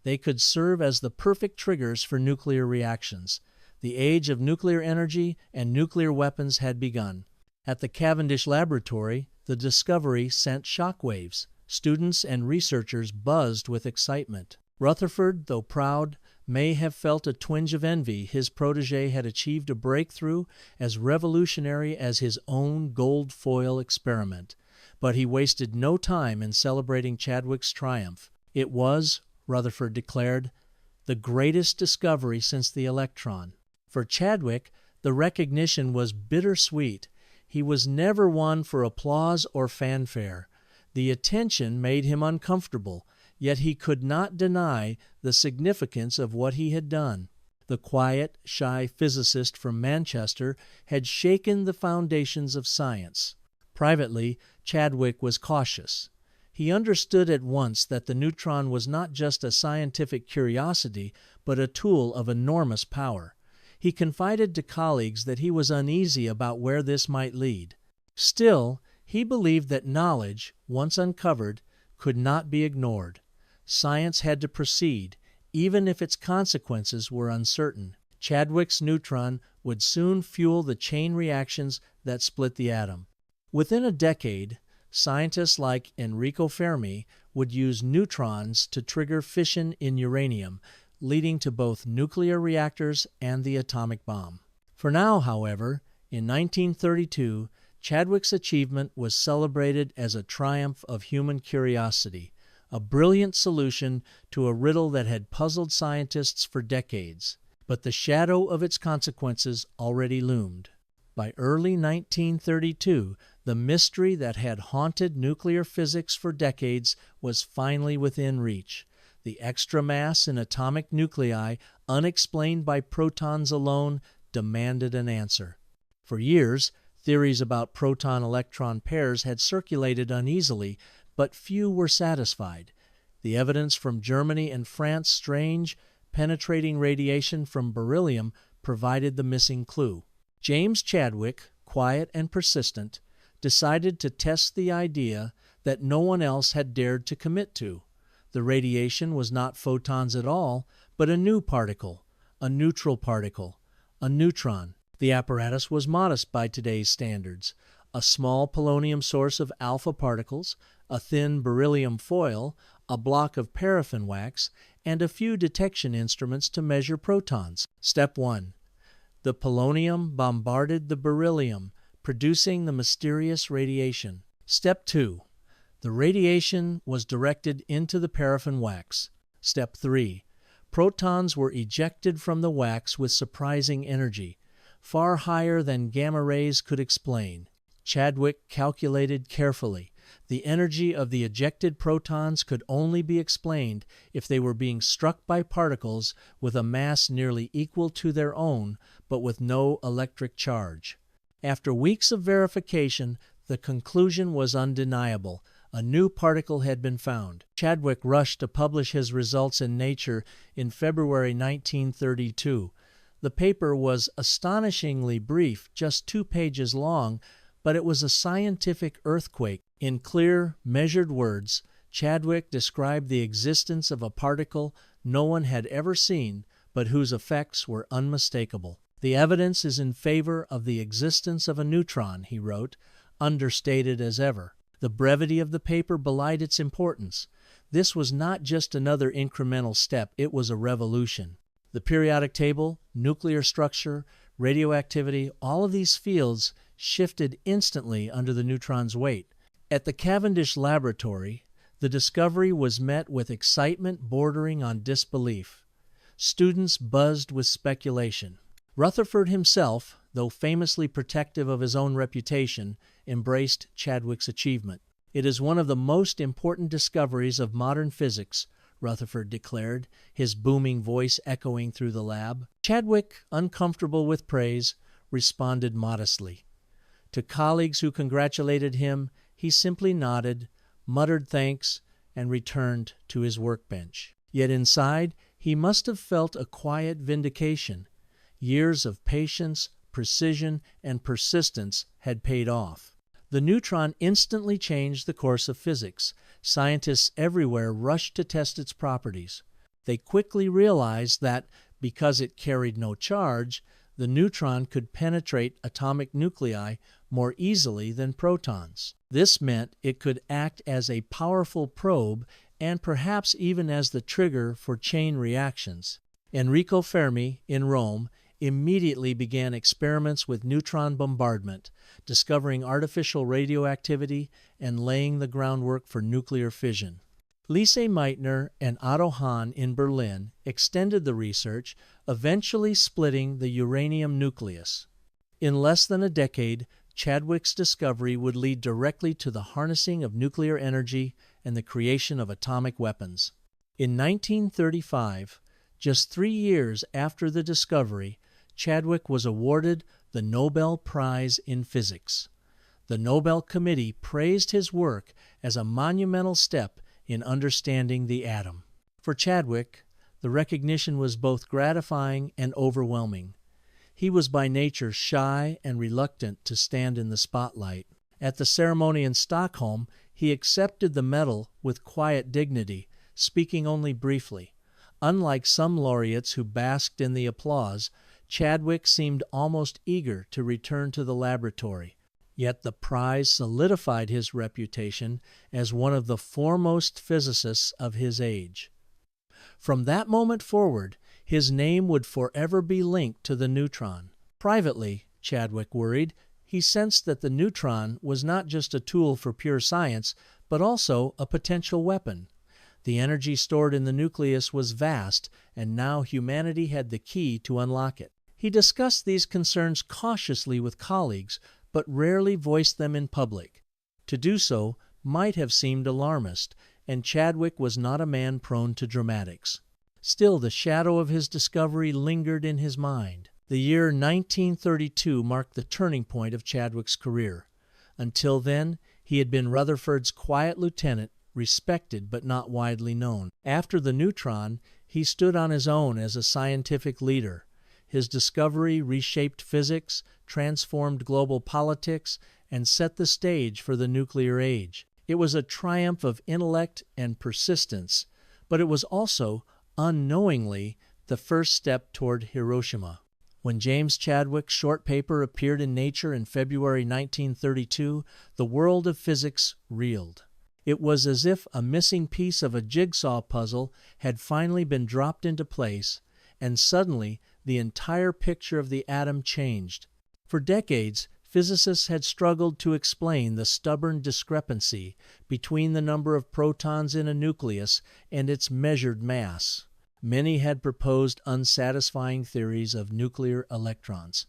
They could serve as the perfect triggers for nuclear reactions. The age of nuclear energy and nuclear weapons had begun. At the Cavendish Laboratory, the discovery sent shockwaves. Students and researchers buzzed with excitement. Rutherford, though proud, may have felt a twinge of envy. His protégé had achieved a breakthrough as revolutionary as his own gold foil experiment. But he wasted no time in celebrating Chadwick's triumph. It was, Rutherford declared, the greatest discovery since the electron. For Chadwick, the recognition was bittersweet. He was never one for applause or fanfare. The attention made him uncomfortable, yet he could not deny the significance of what he had done. The quiet, shy physicist from Manchester had shaken the foundations of science. Privately, Chadwick was cautious. He understood at once that the neutron was not just a scientific curiosity, but a tool of enormous power. He confided to colleagues that he was uneasy about where this might lead. Still, he believed that knowledge, once uncovered, could not be ignored. Science had to proceed, even if its consequences were uncertain. Chadwick's neutron would soon fuel the chain reactions that split the atom. Within a decade, scientists like Enrico Fermi would use neutrons to trigger fission in uranium, leading to both nuclear reactors and the atomic bomb. For now, however, in 1932, Chadwick's achievement was celebrated as a triumph of human curiosity, a brilliant solution to a riddle that had puzzled scientists for decades. But the shadow of its consequences already loomed. By early 1932, the mystery that had haunted nuclear physics for decades was finally within reach. The extra mass in atomic nuclei, unexplained by protons alone, demanded an answer. For years, theories about proton-electron pairs had circulated uneasily, but few were satisfied. The evidence from Germany and France's strange, penetrating radiation from beryllium provided the missing clue. James Chadwick, quiet and persistent, decided to test the idea that no one else had dared to commit to. The radiation was not photons at all, but a new particle, a neutral particle, a neutron. The apparatus was modest by today's standards. A small polonium source of alpha particles, a thin beryllium foil, a block of paraffin wax, and a few detection instruments to measure protons. Step 1. The polonium bombarded the beryllium, producing the mysterious radiation. Step 2. The radiation was directed into the paraffin wax. Step 3. Protons were ejected from the wax with surprising energy, far higher than gamma rays could explain. Chadwick calculated carefully. The energy of the ejected protons could only be explained if they were being struck by particles with a mass nearly equal to their own, but with no electric charge. After weeks of verification, the conclusion was undeniable. A new particle had been found. Chadwick rushed to publish his results in Nature in February 1932. The paper was astonishingly brief, just 2 pages long, but it was a scientific earthquake. In clear, measured words, Chadwick described the existence of a particle no one had ever seen, but whose effects were unmistakable. The evidence is in favor of the existence of a neutron, he wrote, understated as ever. The brevity of the paper belied its importance. This was not just another incremental step, it was a revolution. The periodic table, nuclear structure, radioactivity, all of these fields shifted instantly under the neutron's weight. At the Cavendish Laboratory, the discovery was met with excitement bordering on disbelief. Students buzzed with speculation. Rutherford himself, though famously protective of his own reputation, embraced Chadwick's achievement. "It is one of the most important discoveries of modern physics," Rutherford declared, his booming voice echoing through the lab. Chadwick, uncomfortable with praise, responded modestly. To colleagues who congratulated him, he simply nodded, muttered thanks, and returned to his workbench. Yet inside, he must have felt a quiet vindication. Years of patience, precision, and persistence had paid off. The neutron instantly changed the course of physics. Scientists everywhere rushed to test its properties. They quickly realized that, because it carried no charge, the neutron could penetrate atomic nuclei more easily than protons. This meant it could act as a powerful probe and perhaps even as the trigger for chain reactions. Enrico Fermi, in Rome, immediately began experiments with neutron bombardment, discovering artificial radioactivity and laying the groundwork for nuclear fission. Lise Meitner and Otto Hahn in Berlin extended the research, eventually splitting the uranium nucleus. In less than a decade, Chadwick's discovery would lead directly to the harnessing of nuclear energy and the creation of atomic weapons. In 1935, just 3 years after the discovery, Chadwick was awarded the Nobel Prize in Physics. The Nobel Committee praised his work as a monumental step in understanding the atom. For Chadwick, the recognition was both gratifying and overwhelming. He was by nature shy and reluctant to stand in the spotlight. At the ceremony in Stockholm, he accepted the medal with quiet dignity, speaking only briefly. Unlike some laureates who basked in the applause, Chadwick seemed almost eager to return to the laboratory. Yet the prize solidified his reputation as one of the foremost physicists of his age. From that moment forward, his name would forever be linked to the neutron. Privately, Chadwick worried, he sensed that the neutron was not just a tool for pure science, but also a potential weapon. The energy stored in the nucleus was vast, and now humanity had the key to unlock it. He discussed these concerns cautiously with colleagues, but rarely voiced them in public. To do so might have seemed alarmist, and Chadwick was not a man prone to dramatics. Still, the shadow of his discovery lingered in his mind. The year 1932 marked the turning point of Chadwick's career. Until then, he had been Rutherford's quiet lieutenant, respected but not widely known. After the neutron, he stood on his own as a scientific leader. His discovery reshaped physics, transformed global politics, and set the stage for the nuclear age. It was a triumph of intellect and persistence, but it was also, unknowingly, the first step toward Hiroshima. When James Chadwick's short paper appeared in Nature in February 1932, the world of physics reeled. It was as if a missing piece of a jigsaw puzzle had finally been dropped into place, and suddenly the entire picture of the atom changed. For decades, physicists had struggled to explain the stubborn discrepancy between the number of protons in a nucleus and its measured mass. Many had proposed unsatisfying theories of nuclear electrons.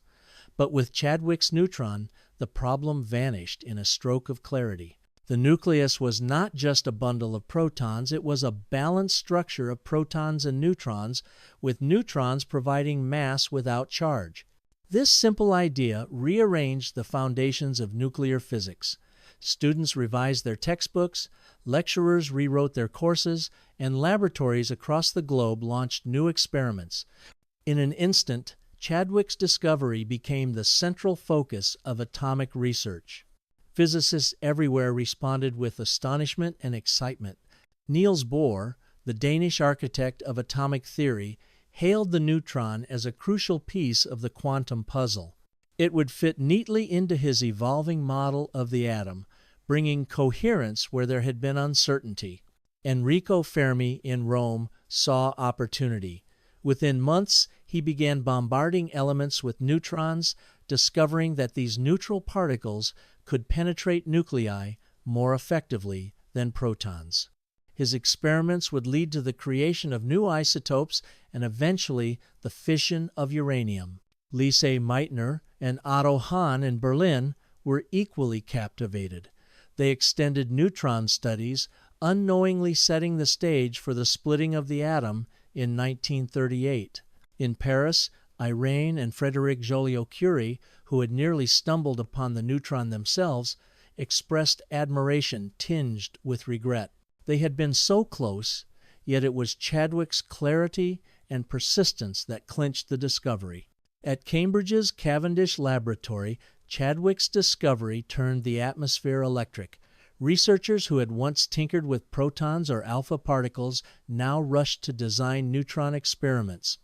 But with Chadwick's neutron, the problem vanished in a stroke of clarity. The nucleus was not just a bundle of protons, it was a balanced structure of protons and neutrons, with neutrons providing mass without charge. This simple idea rearranged the foundations of nuclear physics. Students revised their textbooks, lecturers rewrote their courses, and laboratories across the globe launched new experiments. In an instant, Chadwick's discovery became the central focus of atomic research. Physicists everywhere responded with astonishment and excitement. Niels Bohr, the Danish architect of atomic theory, hailed the neutron as a crucial piece of the quantum puzzle. It would fit neatly into his evolving model of the atom, bringing coherence where there had been uncertainty. Enrico Fermi in Rome saw opportunity. Within months, he began bombarding elements with neutrons, discovering that these neutral particles could penetrate nuclei more effectively than protons. His experiments would lead to the creation of new isotopes and eventually the fission of uranium. Lise Meitner and Otto Hahn in Berlin were equally captivated. They extended neutron studies, unknowingly setting the stage for the splitting of the atom in 1938. In Paris, Irene and Frédéric Joliot-Curie, who had nearly stumbled upon the neutron themselves, expressed admiration tinged with regret. They had been so close, yet it was Chadwick's clarity and persistence that clinched the discovery. At Cambridge's Cavendish Laboratory, Chadwick's discovery turned the atmosphere electric. Researchers who had once tinkered with protons or alpha particles now rushed to design neutron experiments.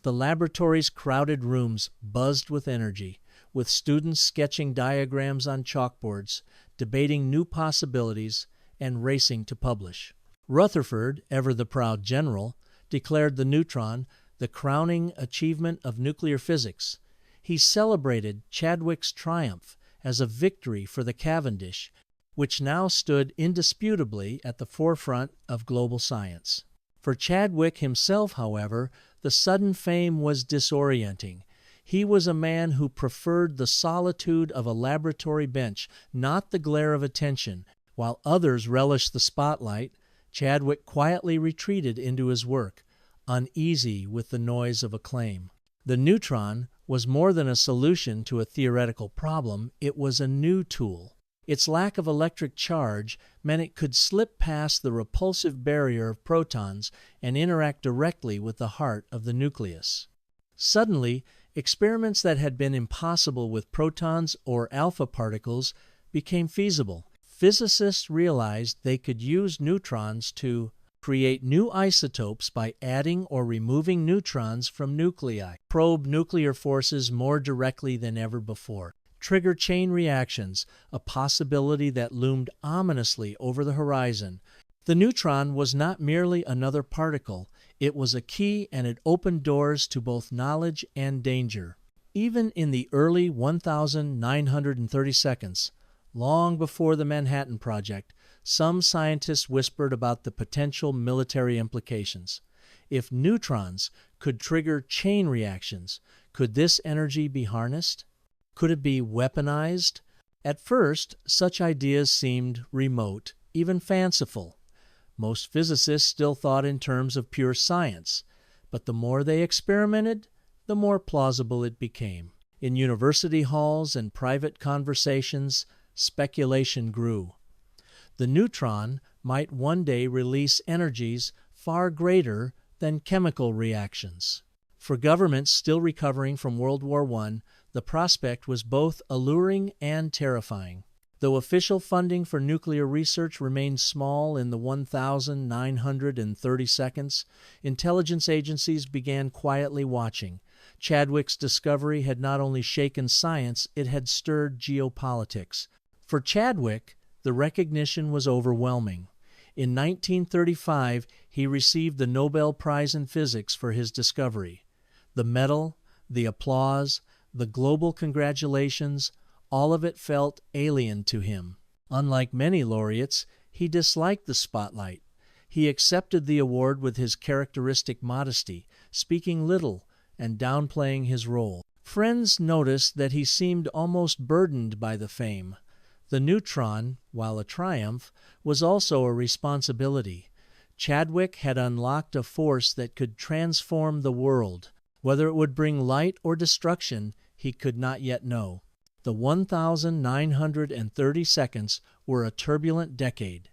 The laboratory's crowded rooms buzzed with energy, with students sketching diagrams on chalkboards, debating new possibilities, and racing to publish. Rutherford, ever the proud general, declared the neutron the crowning achievement of nuclear physics. He celebrated Chadwick's triumph as a victory for the Cavendish, which now stood indisputably at the forefront of global science. For Chadwick himself, however, the sudden fame was disorienting. He was a man who preferred the solitude of a laboratory bench, not the glare of attention. While others relished the spotlight, Chadwick quietly retreated into his work, uneasy with the noise of acclaim. The neutron was more than a solution to a theoretical problem, it was a new tool. Its lack of electric charge meant it could slip past the repulsive barrier of protons and interact directly with the heart of the nucleus. Suddenly, experiments that had been impossible with protons or alpha particles became feasible. Physicists realized they could use neutrons to create new isotopes by adding or removing neutrons from nuclei, probe nuclear forces more directly than ever before, trigger chain reactions, a possibility that loomed ominously over the horizon. The neutron was not merely another particle, it was a key, and it opened doors to both knowledge and danger. Even in the early 1930 seconds, long before the Manhattan Project, some scientists whispered about the potential military implications. If neutrons could trigger chain reactions, could this energy be harnessed? Could it be weaponized? At first, such ideas seemed remote, even fanciful. Most physicists still thought in terms of pure science, but the more they experimented, the more plausible it became. In university halls and private conversations, speculation grew. The neutron might one day release energies far greater than chemical reactions. For governments still recovering from World War I, the prospect was both alluring and terrifying. Though official funding for nuclear research remained small in the 1930 seconds, intelligence agencies began quietly watching. Chadwick's discovery had not only shaken science, it had stirred geopolitics. For Chadwick, the recognition was overwhelming. In 1935, he received the Nobel Prize in Physics for his discovery. The medal, the applause, the global congratulations, all of it felt alien to him. Unlike many laureates, he disliked the spotlight. He accepted the award with his characteristic modesty, speaking little and downplaying his role. Friends noticed that he seemed almost burdened by the fame. The neutron, while a triumph, was also a responsibility. Chadwick had unlocked a force that could transform the world. Whether it would bring light or destruction, he could not yet know. The 1930 seconds were a turbulent decade.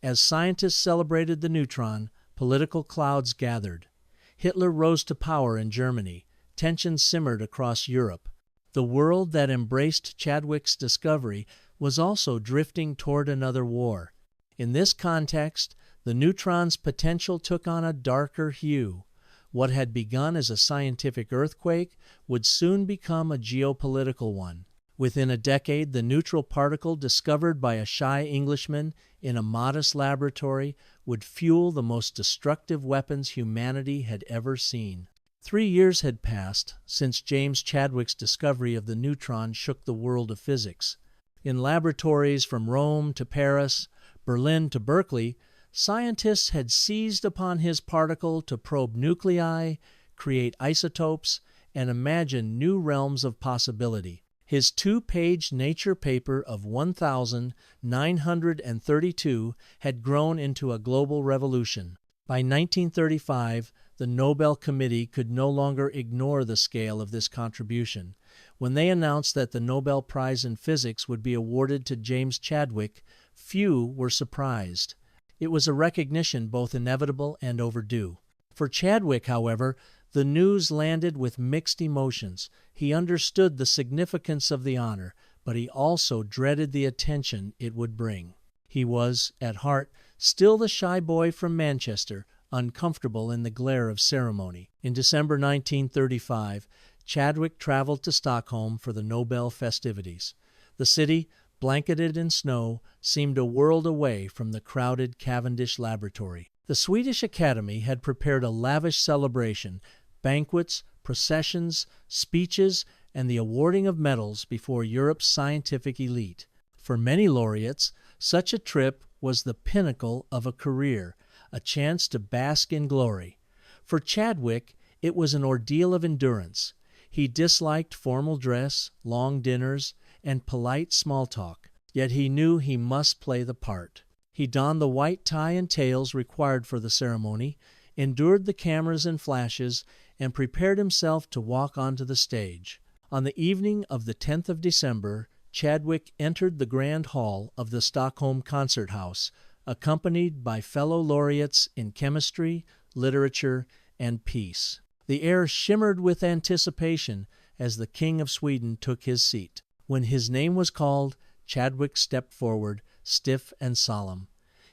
As scientists celebrated the neutron, political clouds gathered. Hitler rose to power in Germany. Tensions simmered across Europe. The world that embraced Chadwick's discovery was also drifting toward another war. In this context, the neutron's potential took on a darker hue. What had begun as a scientific earthquake would soon become a geopolitical one. Within a decade, the neutral particle discovered by a shy Englishman in a modest laboratory would fuel the most destructive weapons humanity had ever seen. 3 years had passed since James Chadwick's discovery of the neutron shook the world of physics. In laboratories from Rome to Paris, Berlin to Berkeley, scientists had seized upon his particle to probe nuclei, create isotopes, and imagine new realms of possibility. His 2-page Nature paper of 1932 had grown into a global revolution. By 1935, the Nobel Committee could no longer ignore the scale of this contribution. When they announced that the Nobel Prize in Physics would be awarded to James Chadwick, few were surprised. It was a recognition both inevitable and overdue. For Chadwick, however, the news landed with mixed emotions. He understood the significance of the honor, but he also dreaded the attention it would bring. He was, at heart, still the shy boy from Manchester, uncomfortable in the glare of ceremony. In December 1935, Chadwick traveled to Stockholm for the Nobel festivities. The city, blanketed in snow, seemed a world away from the crowded Cavendish laboratory. The Swedish Academy had prepared a lavish celebration, banquets, processions, speeches, and the awarding of medals before Europe's scientific elite. For many laureates, such a trip was the pinnacle of a career, a chance to bask in glory. For Chadwick, it was an ordeal of endurance. He disliked formal dress, long dinners, and polite small talk, yet he knew he must play the part. He donned the white tie and tails required for the ceremony, endured the cameras and flashes, and prepared himself to walk onto the stage. On the evening of the 10th of December, Chadwick entered the Grand Hall of the Stockholm Concert House, accompanied by fellow laureates in chemistry, literature, and peace. The air shimmered with anticipation as the King of Sweden took his seat. When his name was called, Chadwick stepped forward, stiff and solemn.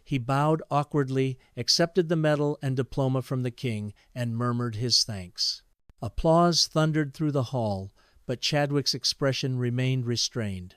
He bowed awkwardly, accepted the medal and diploma from the king, and murmured his thanks. Applause thundered through the hall, but Chadwick's expression remained restrained.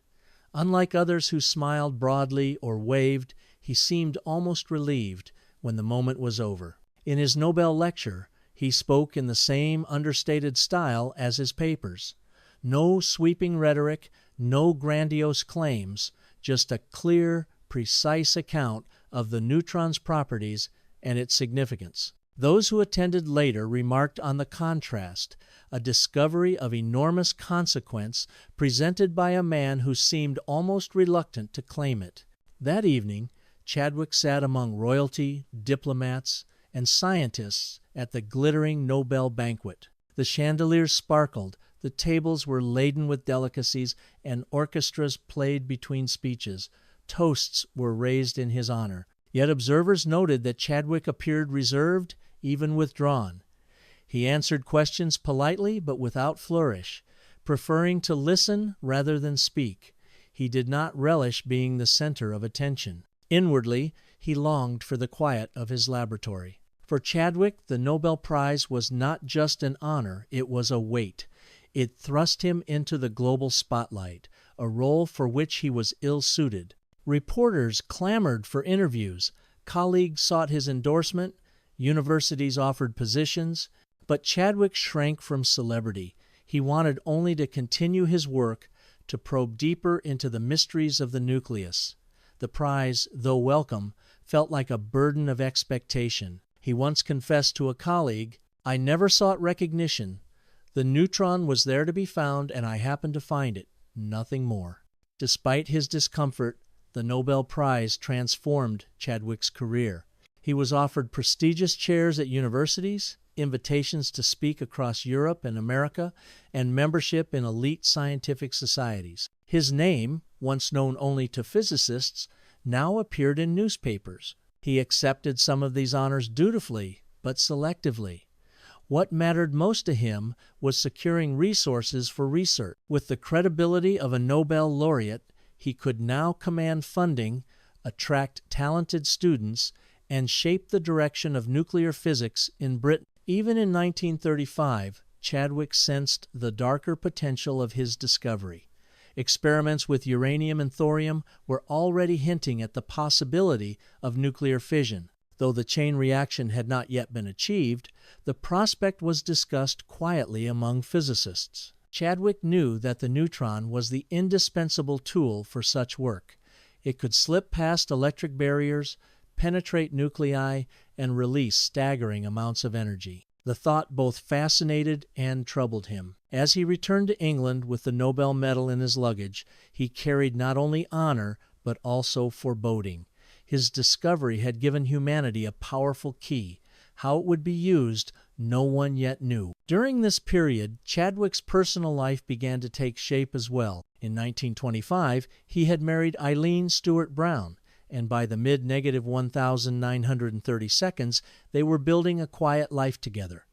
Unlike others who smiled broadly or waved, he seemed almost relieved when the moment was over. In his Nobel lecture, he spoke in the same understated style as his papers. No sweeping rhetoric, no grandiose claims, just a clear, precise account of the neutron's properties and its significance. Those who attended later remarked on the contrast, a discovery of enormous consequence presented by a man who seemed almost reluctant to claim it. That evening, Chadwick sat among royalty, diplomats, and scientists at the glittering Nobel banquet. The chandeliers sparkled, the tables were laden with delicacies, and orchestras played between speeches. Toasts were raised in his honor. Yet observers noted that Chadwick appeared reserved, even withdrawn. He answered questions politely but without flourish, preferring to listen rather than speak. He did not relish being the center of attention. Inwardly, he longed for the quiet of his laboratory. For Chadwick, the Nobel Prize was not just an honor, it was a weight. It thrust him into the global spotlight, a role for which he was ill-suited. Reporters clamored for interviews, colleagues sought his endorsement, universities offered positions, but Chadwick shrank from celebrity. He wanted only to continue his work, to probe deeper into the mysteries of the nucleus. The prize, though welcome, felt like a burden of expectation. He once confessed to a colleague, "I never sought recognition. The neutron was there to be found, and I happened to find it. Nothing more." Despite his discomfort, the Nobel Prize transformed Chadwick's career. He was offered prestigious chairs at universities, invitations to speak across Europe and America, and membership in elite scientific societies. His name, once known only to physicists, now appeared in newspapers. He accepted some of these honors dutifully, but selectively. What mattered most to him was securing resources for research. With the credibility of a Nobel laureate, he could now command funding, attract talented students, and shape the direction of nuclear physics in Britain. Even in 1935, Chadwick sensed the darker potential of his discovery. Experiments with uranium and thorium were already hinting at the possibility of nuclear fission. Though the chain reaction had not yet been achieved, the prospect was discussed quietly among physicists. Chadwick knew that the neutron was the indispensable tool for such work. It could slip past electric barriers, penetrate nuclei, and release staggering amounts of energy. The thought both fascinated and troubled him. As he returned to England with the Nobel medal in his luggage, he carried not only honor, but also foreboding. His discovery had given humanity a powerful key. How it would be used, no one yet knew. During this period, Chadwick's personal life began to take shape as well. In 1925, he had married Eileen Stewart Brown, and by the mid-1930 seconds, they were building a quiet life together.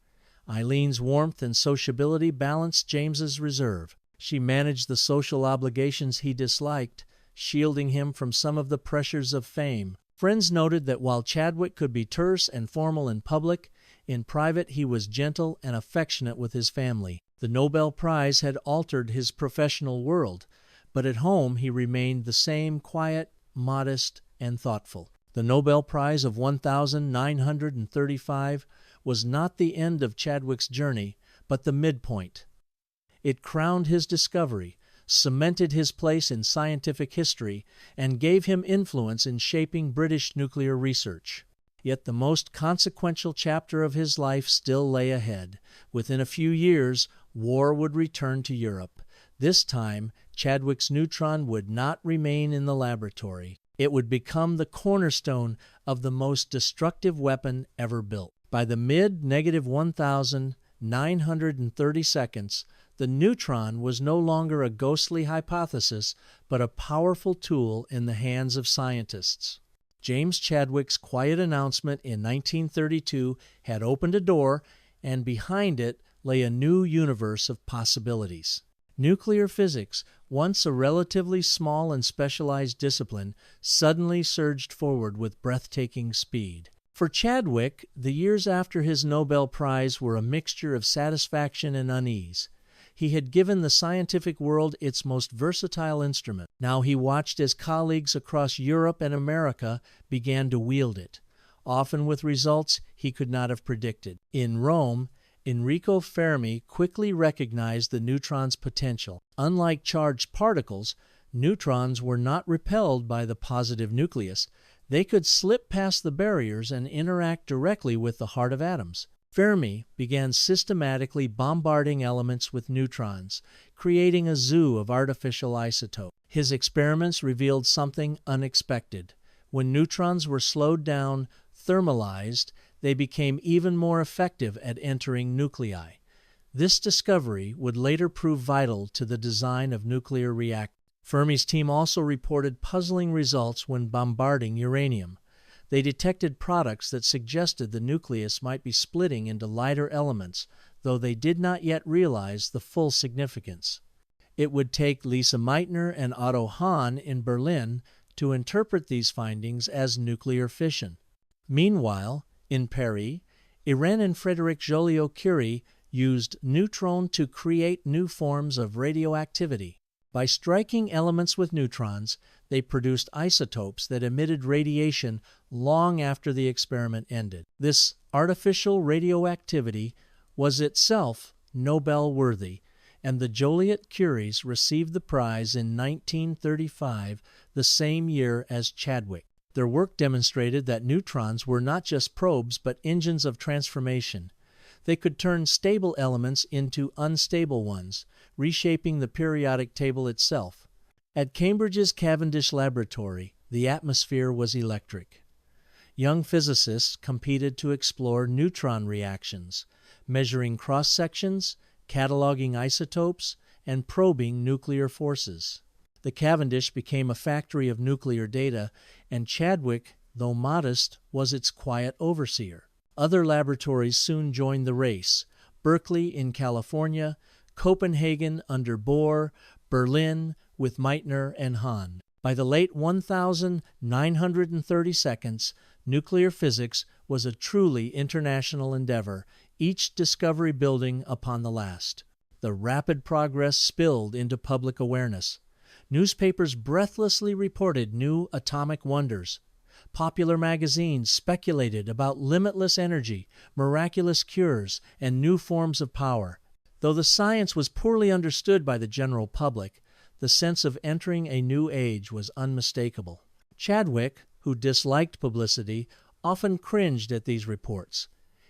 Eileen's warmth and sociability balanced James's reserve. She managed the social obligations he disliked, shielding him from some of the pressures of fame. Friends noted that while Chadwick could be terse and formal in public, in private he was gentle and affectionate with his family. The Nobel Prize had altered his professional world, but at home he remained the same quiet, modest, and thoughtful. The Nobel Prize of 1935 was not the end of Chadwick's journey, but the midpoint. It crowned his discovery, cemented his place in scientific history, and gave him influence in shaping British nuclear research. Yet the most consequential chapter of his life still lay ahead. Within a few years, war would return to Europe. This time, Chadwick's neutron would not remain in the laboratory. It would become the cornerstone of the most destructive weapon ever built. By the mid-1930 seconds, the neutron was no longer a ghostly hypothesis, but a powerful tool in the hands of scientists. James Chadwick's quiet announcement in 1932 had opened a door, and behind it lay a new universe of possibilities. Nuclear physics, once a relatively small and specialized discipline, suddenly surged forward with breathtaking speed. For Chadwick, the years after his Nobel Prize were a mixture of satisfaction and unease. He had given the scientific world its most versatile instrument. Now he watched as colleagues across Europe and America began to wield it, often with results he could not have predicted. In Rome, Enrico Fermi quickly recognized the neutron's potential. Unlike charged particles, neutrons were not repelled by the positive nucleus. They could slip past the barriers and interact directly with the heart of atoms. Fermi began systematically bombarding elements with neutrons, creating a zoo of artificial isotopes. His experiments revealed something unexpected. When neutrons were slowed down, thermalized, they became even more effective at entering nuclei. This discovery would later prove vital to the design of nuclear reactors. Fermi's team also reported puzzling results when bombarding uranium. They detected products that suggested the nucleus might be splitting into lighter elements, though they did not yet realize the full significance. It would take Lise Meitner and Otto Hahn in Berlin to interpret these findings as nuclear fission. Meanwhile, in Paris, Irene and Frédéric Joliot-Curie used neutrons to create new forms of radioactivity. By striking elements with neutrons, they produced isotopes that emitted radiation long after the experiment ended. This artificial radioactivity was itself Nobel-worthy, and the Joliot-Curies received the prize in 1935, the same year as Chadwick. Their work demonstrated that neutrons were not just probes but engines of transformation. They could turn stable elements into unstable ones, reshaping the periodic table itself. At Cambridge's Cavendish Laboratory, the atmosphere was electric. Young physicists competed to explore neutron reactions, measuring cross-sections, cataloging isotopes, and probing nuclear forces. The Cavendish became a factory of nuclear data, and Chadwick, though modest, was its quiet overseer. Other laboratories soon joined the race: Berkeley in California, Copenhagen under Bohr, Berlin with Meitner and Hahn. By the late 1932, nuclear physics was a truly international endeavor, each discovery building upon the last. The rapid progress spilled into public awareness. Newspapers breathlessly reported new atomic wonders. Popular magazines speculated about limitless energy, miraculous cures, and new forms of power. Though the science was poorly understood by the general public, the sense of entering a new age was unmistakable. Chadwick, who disliked publicity, often cringed at these reports.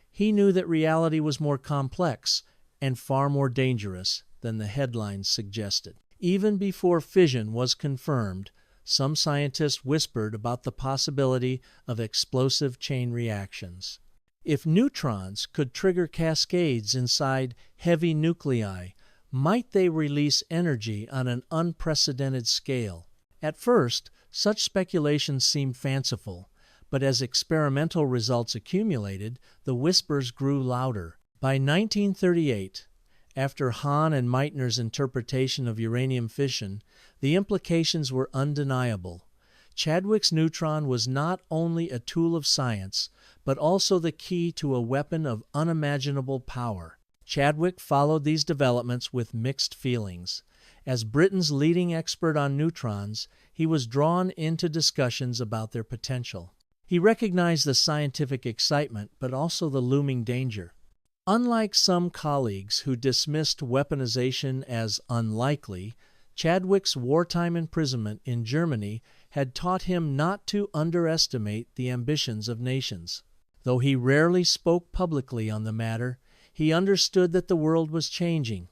He knew that reality was more complex and far more dangerous than the headlines suggested. Even before fission was confirmed, some scientists whispered about the possibility of explosive chain reactions. If neutrons could trigger cascades inside heavy nuclei, might they release energy on an unprecedented scale? At first, such speculations seemed fanciful, but as experimental results accumulated, the whispers grew louder. By 1938, after Hahn and Meitner's interpretation of uranium fission, the implications were undeniable. Chadwick's neutron was not only a tool of science, but also the key to a weapon of unimaginable power. Chadwick followed these developments with mixed feelings. As Britain's leading expert on neutrons, he was drawn into discussions about their potential. He recognized the scientific excitement, but also the looming danger. Unlike some colleagues who dismissed weaponization as unlikely, Chadwick's wartime imprisonment in Germany had taught him not to underestimate the ambitions of nations. Though he rarely spoke publicly on the matter, he understood that the world was changing.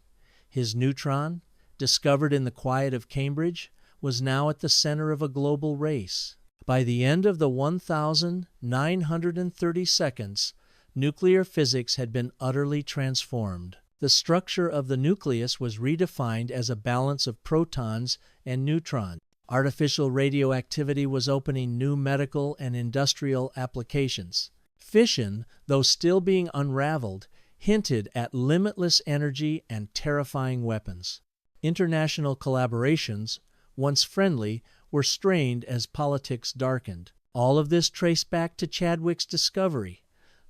His neutron, discovered in the quiet of Cambridge, was now at the center of a global race. By the end of the 1930 seconds, nuclear physics had been utterly transformed. The structure of the nucleus was redefined as a balance of protons and neutrons. Artificial radioactivity was opening new medical and industrial applications. Fission, though still being unraveled, hinted at limitless energy and terrifying weapons. International collaborations, once friendly, were strained as politics darkened. All of this traced back to Chadwick's discovery.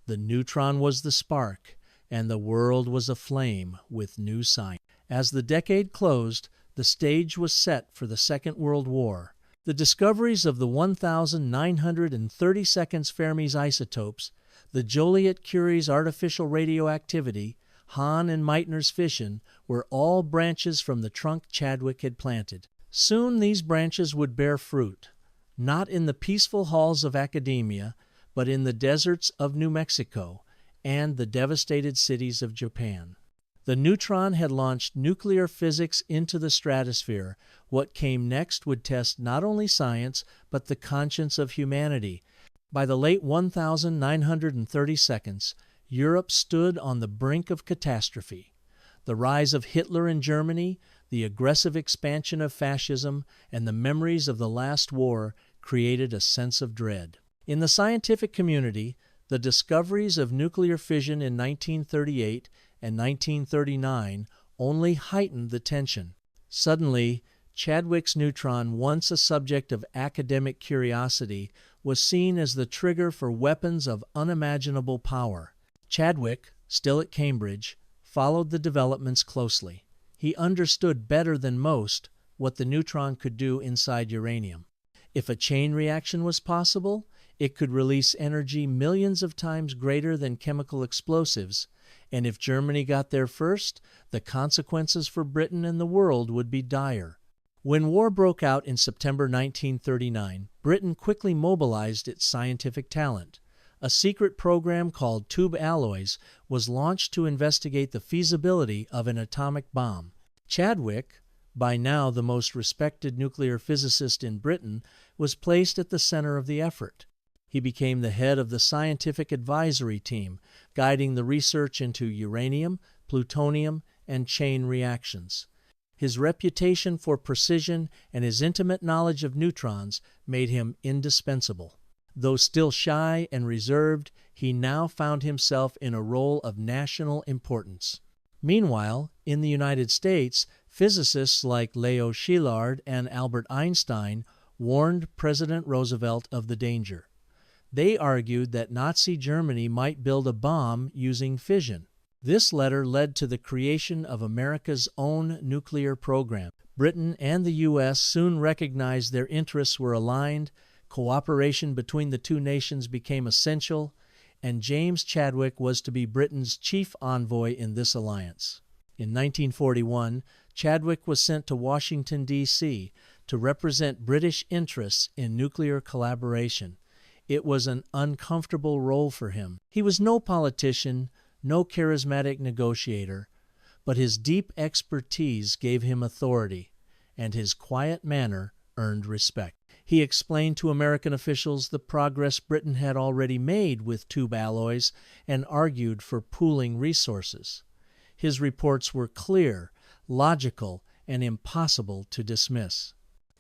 The neutron was the spark, and the world was aflame with new science. As the decade closed, the stage was set for the Second World War. The discoveries of the 1932 Fermi's isotopes, the Joliet-Curie's artificial radioactivity, Hahn and Meitner's fission were all branches from the trunk Chadwick had planted. Soon these branches would bear fruit, not in the peaceful halls of academia, but in the deserts of New Mexico and the devastated cities of Japan. The neutron had launched nuclear physics into the stratosphere. What came next would test not only science, but the conscience of humanity. By the late 1932, Europe stood on the brink of catastrophe. The rise of Hitler in Germany, the aggressive expansion of fascism, and the memories of the last war created a sense of dread. In the scientific community, the discoveries of nuclear fission in 1938 and 1939 only heightened the tension. Suddenly, Chadwick's neutron, once a subject of academic curiosity, was seen as the trigger for weapons of unimaginable power. Chadwick, still at Cambridge, followed the developments closely. He understood better than most what the neutron could do inside uranium. If a chain reaction was possible, it could release energy millions of times greater than chemical explosives, and if Germany got there first, the consequences for Britain and the world would be dire. When war broke out in September 1939, Britain quickly mobilized its scientific talent. A secret program called Tube Alloys was launched to investigate the feasibility of an atomic bomb. Chadwick, by now the most respected nuclear physicist in Britain, was placed at the center of the effort. He became the head of the scientific advisory team, guiding the research into uranium, plutonium, and chain reactions. His reputation for precision and his intimate knowledge of neutrons made him indispensable. Though still shy and reserved, he now found himself in a role of national importance. Meanwhile, in the United States, physicists like Leo Szilard and Albert Einstein warned President Roosevelt of the danger. They argued that Nazi Germany might build a bomb using fission. This letter led to the creation of America's own nuclear program. Britain and the U.S. soon recognized their interests were aligned, cooperation between the two nations became essential, and James Chadwick was to be Britain's chief envoy in this alliance. In 1941, Chadwick was sent to Washington, D.C. to represent British interests in nuclear collaboration. It was an uncomfortable role for him. He was no politician, no charismatic negotiator, but his deep expertise gave him authority, and his quiet manner earned respect. He explained to American officials the progress Britain had already made with tube alloys and argued for pooling resources. His reports were clear, logical, and impossible to dismiss.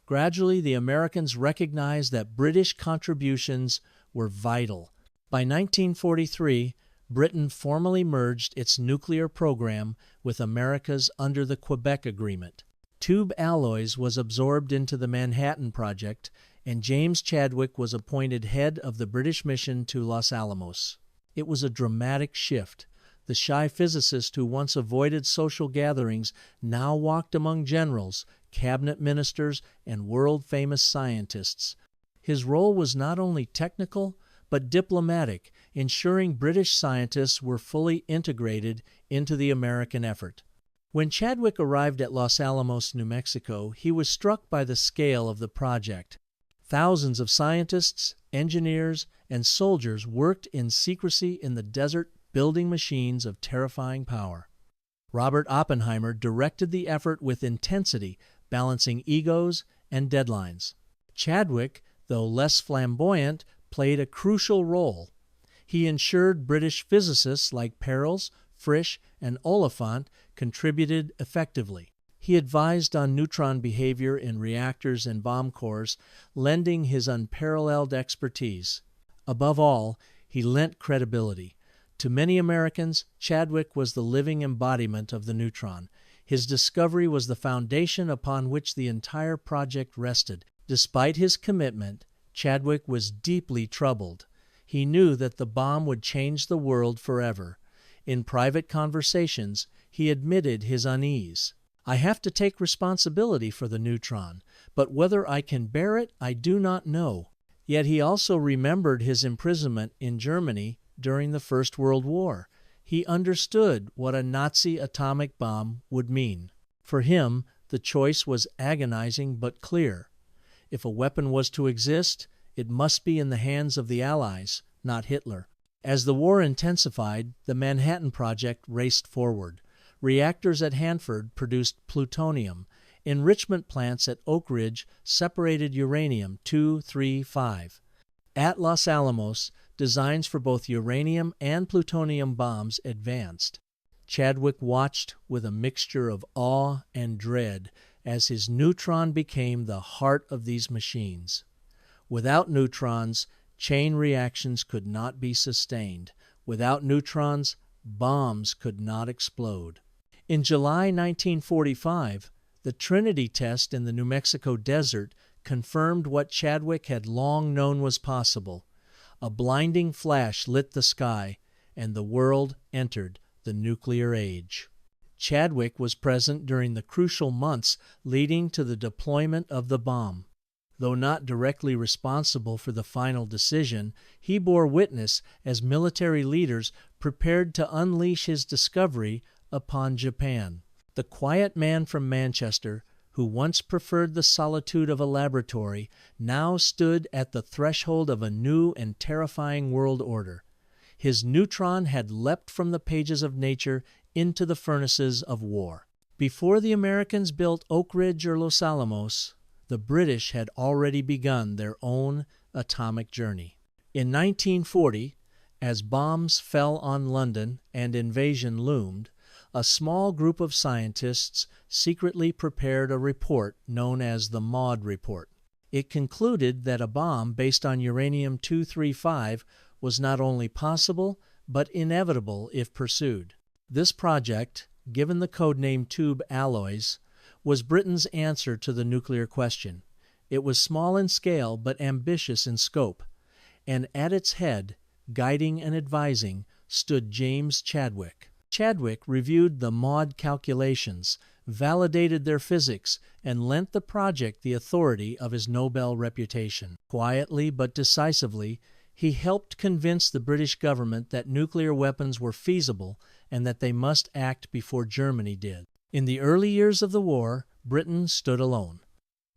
Gradually, the Americans recognized that British contributions were vital. By 1943, Britain formally merged its nuclear program with America's under the Quebec Agreement. Tube Alloys was absorbed into the Manhattan Project, and James Chadwick was appointed head of the British mission to Los Alamos. It was a dramatic shift. The shy physicist who once avoided social gatherings now walked among generals, cabinet ministers, and world-famous scientists. His role was not only technical, but diplomatic, ensuring British scientists were fully integrated into the American effort. When Chadwick arrived at Los Alamos, New Mexico, he was struck by the scale of the project. Thousands of scientists, engineers, and soldiers worked in secrecy in the desert, building machines of terrifying power. Robert Oppenheimer directed the effort with intensity, balancing egos and deadlines. Chadwick, though less flamboyant, played a crucial role. He ensured British physicists like Peierls, Frisch, and Oliphant contributed effectively. He advised on neutron behavior in reactors and bomb cores, lending his unparalleled expertise. Above all, he lent credibility. To many Americans, Chadwick was the living embodiment of the neutron. His discovery was the foundation upon which the entire project rested. Despite his commitment, Chadwick was deeply troubled. He knew that the bomb would change the world forever. In private conversations, he admitted his unease. "I have to take responsibility for the neutron, but whether I can bear it, I do not know." Yet he also remembered his imprisonment in Germany during the First World War. He understood what a Nazi atomic bomb would mean. For him, the choice was agonizing but clear. If a weapon was to exist, it must be in the hands of the Allies, not Hitler. As the war intensified, the Manhattan Project raced forward. Reactors at Hanford produced plutonium. Enrichment plants at Oak Ridge separated uranium-235. At Los Alamos, designs for both uranium and plutonium bombs advanced. Chadwick watched with a mixture of awe and dread as his neutron became the heart of these machines. Without neutrons, chain reactions could not be sustained. Without neutrons, bombs could not explode. In July 1945, the Trinity test in the New Mexico desert confirmed what Chadwick had long known was possible. A blinding flash lit the sky, and the world entered the nuclear age. Chadwick was present during the crucial months leading to the deployment of the bomb. Though not directly responsible for the final decision, he bore witness as military leaders prepared to unleash his discovery upon Japan. The quiet man from Manchester, who once preferred the solitude of a laboratory, now stood at the threshold of a new and terrifying world order. His neutron had leapt from the pages of nature into the furnaces of war. Before the Americans built Oak Ridge or Los Alamos, the British had already begun their own atomic journey. In 1940, as bombs fell on London and invasion loomed, a small group of scientists secretly prepared a report known as the Maud Report. It concluded that a bomb based on uranium-235 was not only possible, but inevitable if pursued. This project, given the codename Tube Alloys, was Britain's answer to the nuclear question. It was small in scale but ambitious in scope, and at its head, guiding and advising, stood James Chadwick. Chadwick reviewed the Maud calculations, validated their physics, and lent the project the authority of his Nobel reputation. Quietly but decisively, he helped convince the British government that nuclear weapons were feasible and that they must act before Germany did. In the early years of the war, Britain stood alone.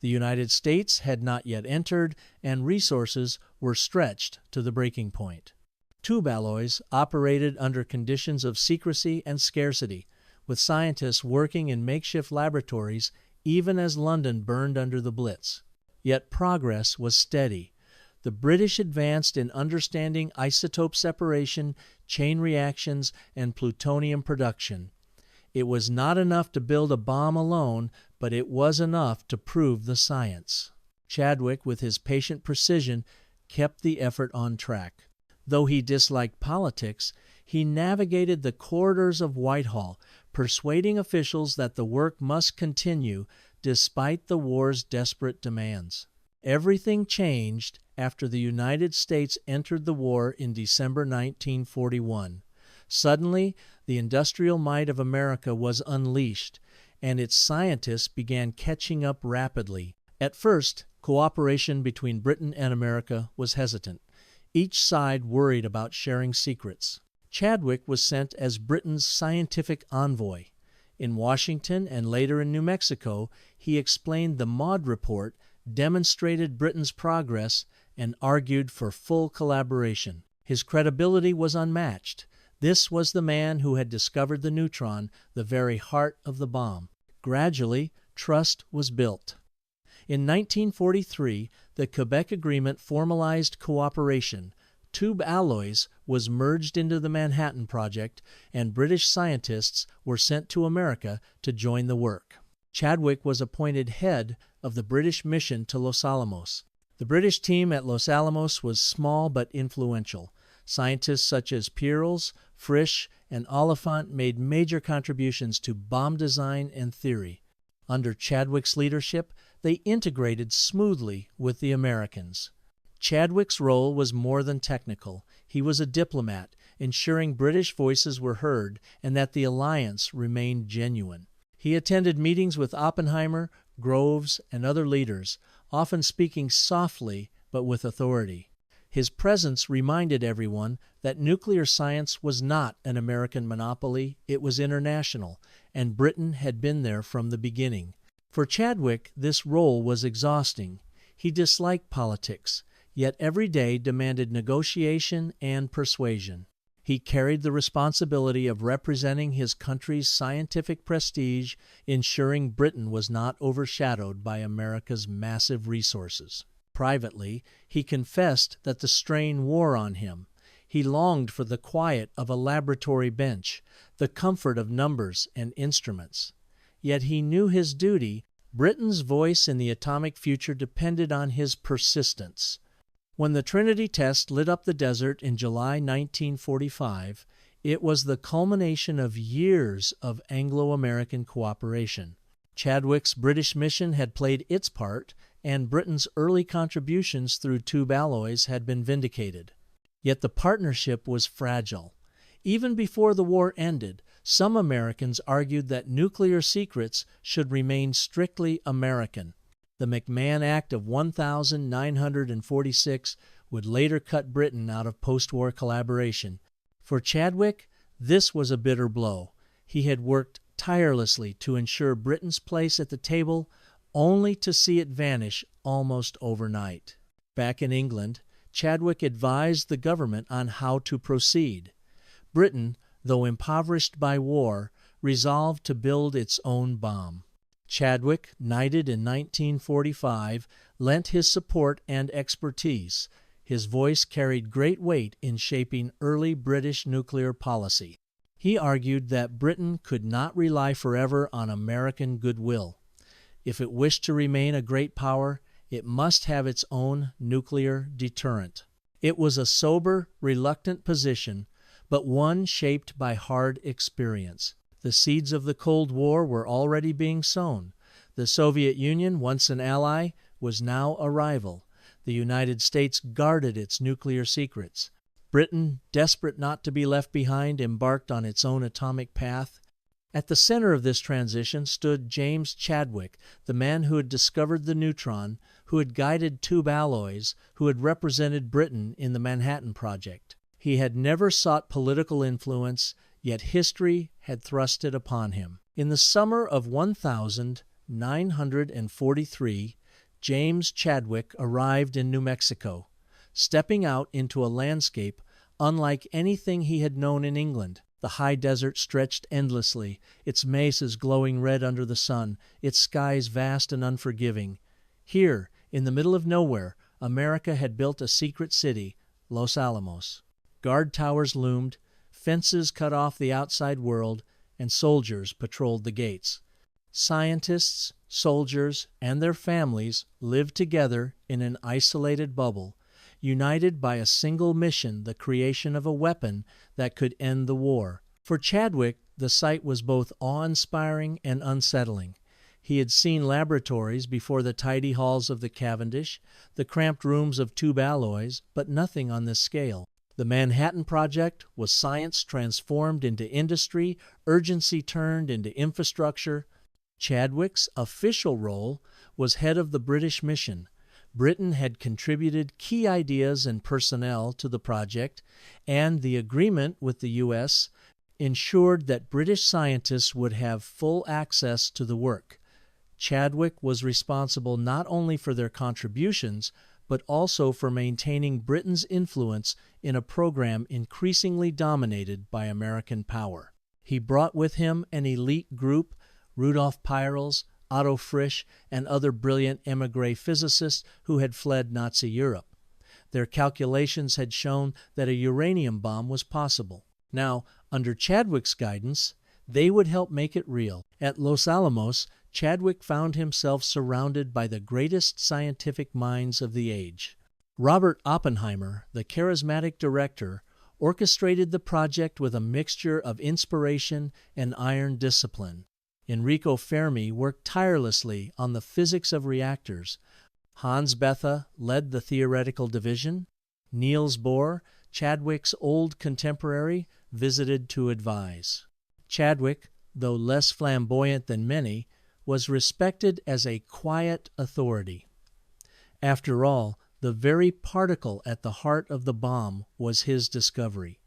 The United States had not yet entered, and resources were stretched to the breaking point. Tube alloys operated under conditions of secrecy and scarcity, with scientists working in makeshift laboratories even as London burned under the Blitz. Yet progress was steady. The British advanced in understanding isotope separation, chain reactions, and plutonium production. It was not enough to build a bomb alone, but it was enough to prove the science. Chadwick, with his patient precision, kept the effort on track. Though he disliked politics, he navigated the corridors of Whitehall, persuading officials that the work must continue despite the war's desperate demands. Everything changed after the United States entered the war in December 1941. Suddenly, the industrial might of America was unleashed, and its scientists began catching up rapidly. At first, cooperation between Britain and America was hesitant. Each side worried about sharing secrets. Chadwick was sent as Britain's scientific envoy. In Washington and later in New Mexico, he explained the Maud Report, demonstrated Britain's progress, and argued for full collaboration. His credibility was unmatched. This was the man who had discovered the neutron, the very heart of the bomb. Gradually, trust was built. In 1943, the Quebec Agreement formalized cooperation. Tube Alloys was merged into the Manhattan Project, and British scientists were sent to America to join the work. Chadwick was appointed head of the British mission to Los Alamos. The British team at Los Alamos was small but influential. Scientists such as Peierls, Frisch, and Oliphant made major contributions to bomb design and theory. Under Chadwick's leadership, they integrated smoothly with the Americans. Chadwick's role was more than technical. He was a diplomat, ensuring British voices were heard and that the alliance remained genuine. He attended meetings with Oppenheimer, Groves, and other leaders, often speaking softly but with authority. His presence reminded everyone that nuclear science was not an American monopoly, it was international, and Britain had been there from the beginning. For Chadwick, this role was exhausting. He disliked politics, yet every day demanded negotiation and persuasion. He carried the responsibility of representing his country's scientific prestige, ensuring Britain was not overshadowed by America's massive resources. Privately, he confessed that the strain wore on him. He longed for the quiet of a laboratory bench, the comfort of numbers and instruments. Yet he knew his duty. Britain's voice in the atomic future depended on his persistence. When the Trinity test lit up the desert in July 1945, it was the culmination of years of Anglo-American cooperation. Chadwick's British mission had played its part, and Britain's early contributions through tube alloys had been vindicated. Yet the partnership was fragile. Even before the war ended, some Americans argued that nuclear secrets should remain strictly American. The McMahon Act of 1946 would later cut Britain out of post-war collaboration. For Chadwick, this was a bitter blow. He had worked tirelessly to ensure Britain's place at the table, only to see it vanish almost overnight. Back in England, Chadwick advised the government on how to proceed. Britain, though impoverished by war, resolved to build its own bomb. Chadwick, knighted in 1945, lent his support and expertise. His voice carried great weight in shaping early British nuclear policy. He argued that Britain could not rely forever on American goodwill. If it wished to remain a great power, it must have its own nuclear deterrent. It was a sober, reluctant position, but one shaped by hard experience. The seeds of the Cold War were already being sown. The Soviet Union, once an ally, was now a rival. The United States guarded its nuclear secrets. Britain, desperate not to be left behind, embarked on its own atomic path. At the center of this transition stood James Chadwick, the man who had discovered the neutron, who had guided tube alloys, who had represented Britain in the Manhattan Project. He had never sought political influence, yet history had thrust it upon him. In the summer of 1943, James Chadwick arrived in New Mexico, stepping out into a landscape unlike anything he had known in England. The high desert stretched endlessly, its mesas glowing red under the sun, its skies vast and unforgiving. Here, in the middle of nowhere, America had built a secret city, Los Alamos. Guard towers loomed, fences cut off the outside world, and soldiers patrolled the gates. Scientists, soldiers, and their families lived together in an isolated bubble, united by a single mission, the creation of a weapon that could end the war. For Chadwick, the sight was both awe-inspiring and unsettling. He had seen laboratories before the tidy halls of the Cavendish, the cramped rooms of tube alloys, but nothing on this scale. The Manhattan Project was science transformed into industry, urgency turned into infrastructure. Chadwick's official role was head of the British mission. Britain had contributed key ideas and personnel to the project, and the agreement with the U.S. ensured that British scientists would have full access to the work. Chadwick was responsible not only for their contributions, but also for maintaining Britain's influence in a program increasingly dominated by American power. He brought with him an elite group, Rudolf Peierls, Otto Frisch, and other brilliant émigré physicists who had fled Nazi Europe. Their calculations had shown that a uranium bomb was possible. Now, under Chadwick's guidance, they would help make it real. At Los Alamos, Chadwick found himself surrounded by the greatest scientific minds of the age. Robert Oppenheimer, the charismatic director, orchestrated the project with a mixture of inspiration and iron discipline. Enrico Fermi worked tirelessly on the physics of reactors. Hans Bethe led the theoretical division. Niels Bohr, Chadwick's old contemporary, visited to advise. Chadwick, though less flamboyant than many, was respected as a quiet authority. After all, the very particle at the heart of the bomb was his discovery.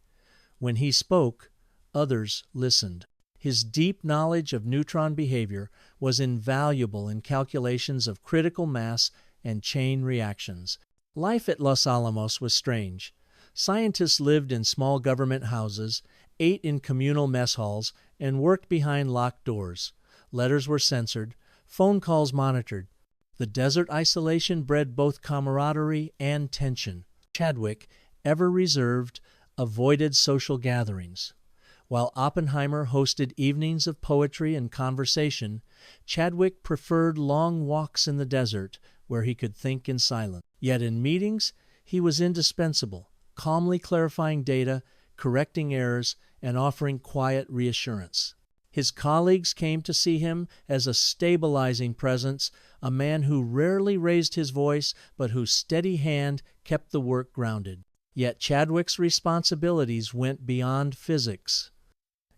When he spoke, others listened. His deep knowledge of neutron behavior was invaluable in calculations of critical mass and chain reactions. Life at Los Alamos was strange. Scientists lived in small government houses, ate in communal mess halls, and worked behind locked doors. Letters were censored, phone calls monitored. The desert isolation bred both camaraderie and tension. Chadwick, ever reserved, avoided social gatherings. While Oppenheimer hosted evenings of poetry and conversation, Chadwick preferred long walks in the desert where he could think in silence. Yet in meetings, he was indispensable, calmly clarifying data, correcting errors, and offering quiet reassurance. His colleagues came to see him as a stabilizing presence, a man who rarely raised his voice, but whose steady hand kept the work grounded. Yet Chadwick's responsibilities went beyond physics.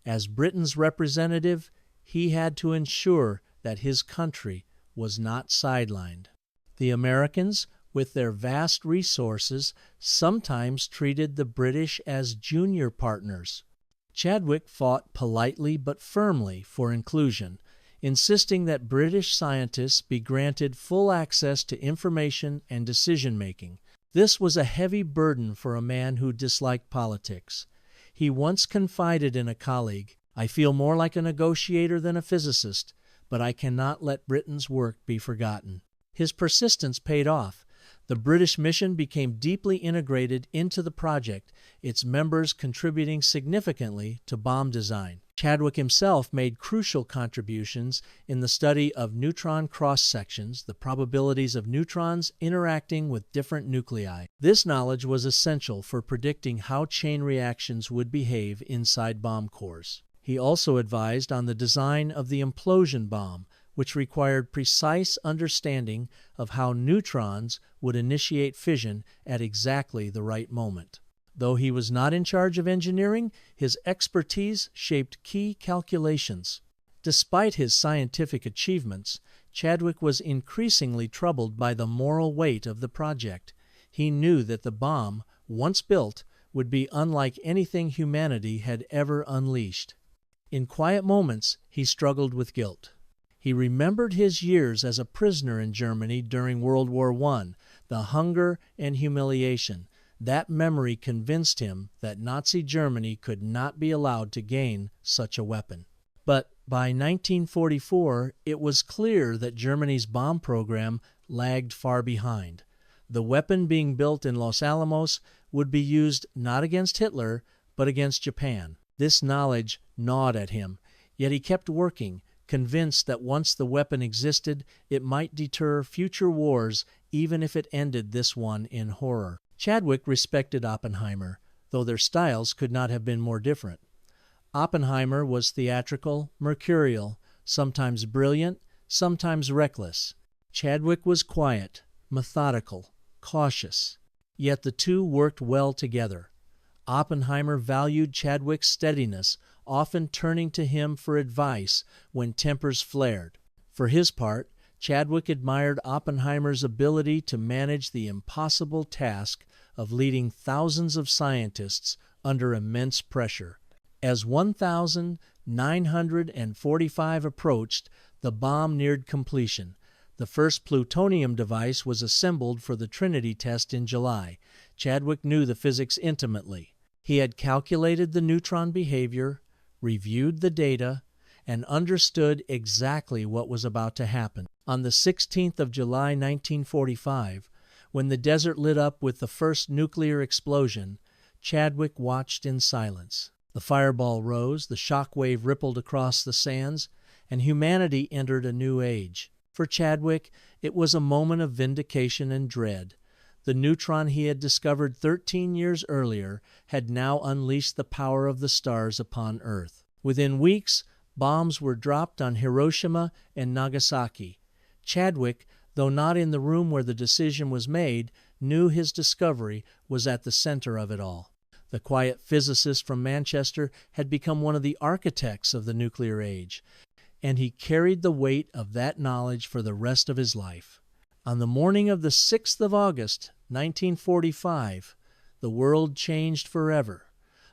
As Britain's representative, he had to ensure that his country was not sidelined. The Americans, with their vast resources, sometimes treated the British as junior partners. Chadwick fought politely but firmly for inclusion, insisting that British scientists be granted full access to information and decision-making. This was a heavy burden for a man who disliked politics. He once confided in a colleague, "I feel more like a negotiator than a physicist, but I cannot let Britain's work be forgotten." His persistence paid off. The British mission became deeply integrated into the project, its members contributing significantly to bomb design. Chadwick himself made crucial contributions in the study of neutron cross-sections, the probabilities of neutrons interacting with different nuclei. This knowledge was essential for predicting how chain reactions would behave inside bomb cores. He also advised on the design of the implosion bomb, which required precise understanding of how neutrons would initiate fission at exactly the right moment. Though he was not in charge of engineering, his expertise shaped key calculations. Despite his scientific achievements, Chadwick was increasingly troubled by the moral weight of the project. He knew that the bomb, once built, would be unlike anything humanity had ever unleashed. In quiet moments, he struggled with guilt. He remembered his years as a prisoner in Germany during World War I, the hunger and humiliation. That memory convinced him that Nazi Germany could not be allowed to gain such a weapon. But by 1944, it was clear that Germany's bomb program lagged far behind. The weapon being built in Los Alamos would be used not against Hitler, but against Japan. This knowledge gnawed at him, yet he kept working, convinced that once the weapon existed, it might deter future wars, even if it ended this one in horror. Chadwick respected Oppenheimer, though their styles could not have been more different. Oppenheimer was theatrical, mercurial, sometimes brilliant, sometimes reckless. Chadwick was quiet, methodical, cautious. Yet the two worked well together. Oppenheimer valued Chadwick's steadiness, often turning to him for advice when tempers flared. For his part, Chadwick admired Oppenheimer's ability to manage the impossible task of leading thousands of scientists under immense pressure. As 1,945 approached, the bomb neared completion. The first plutonium device was assembled for the Trinity test in July. Chadwick knew the physics intimately. He had calculated the neutron behavior, reviewed the data, and understood exactly what was about to happen. On the 16th of July, 1945, when the desert lit up with the first nuclear explosion, Chadwick watched in silence. The fireball rose, the shock wave rippled across the sands, and humanity entered a new age. For Chadwick, it was a moment of vindication and dread. The neutron he had discovered 13 years earlier had now unleashed the power of the stars upon Earth. Within weeks, bombs were dropped on Hiroshima and Nagasaki. Chadwick, though not in the room where the decision was made, knew his discovery was at the center of it all. The quiet physicist from Manchester had become one of the architects of the nuclear age, and he carried the weight of that knowledge for the rest of his life. On the morning of the 6th of August, 1945, the world changed forever.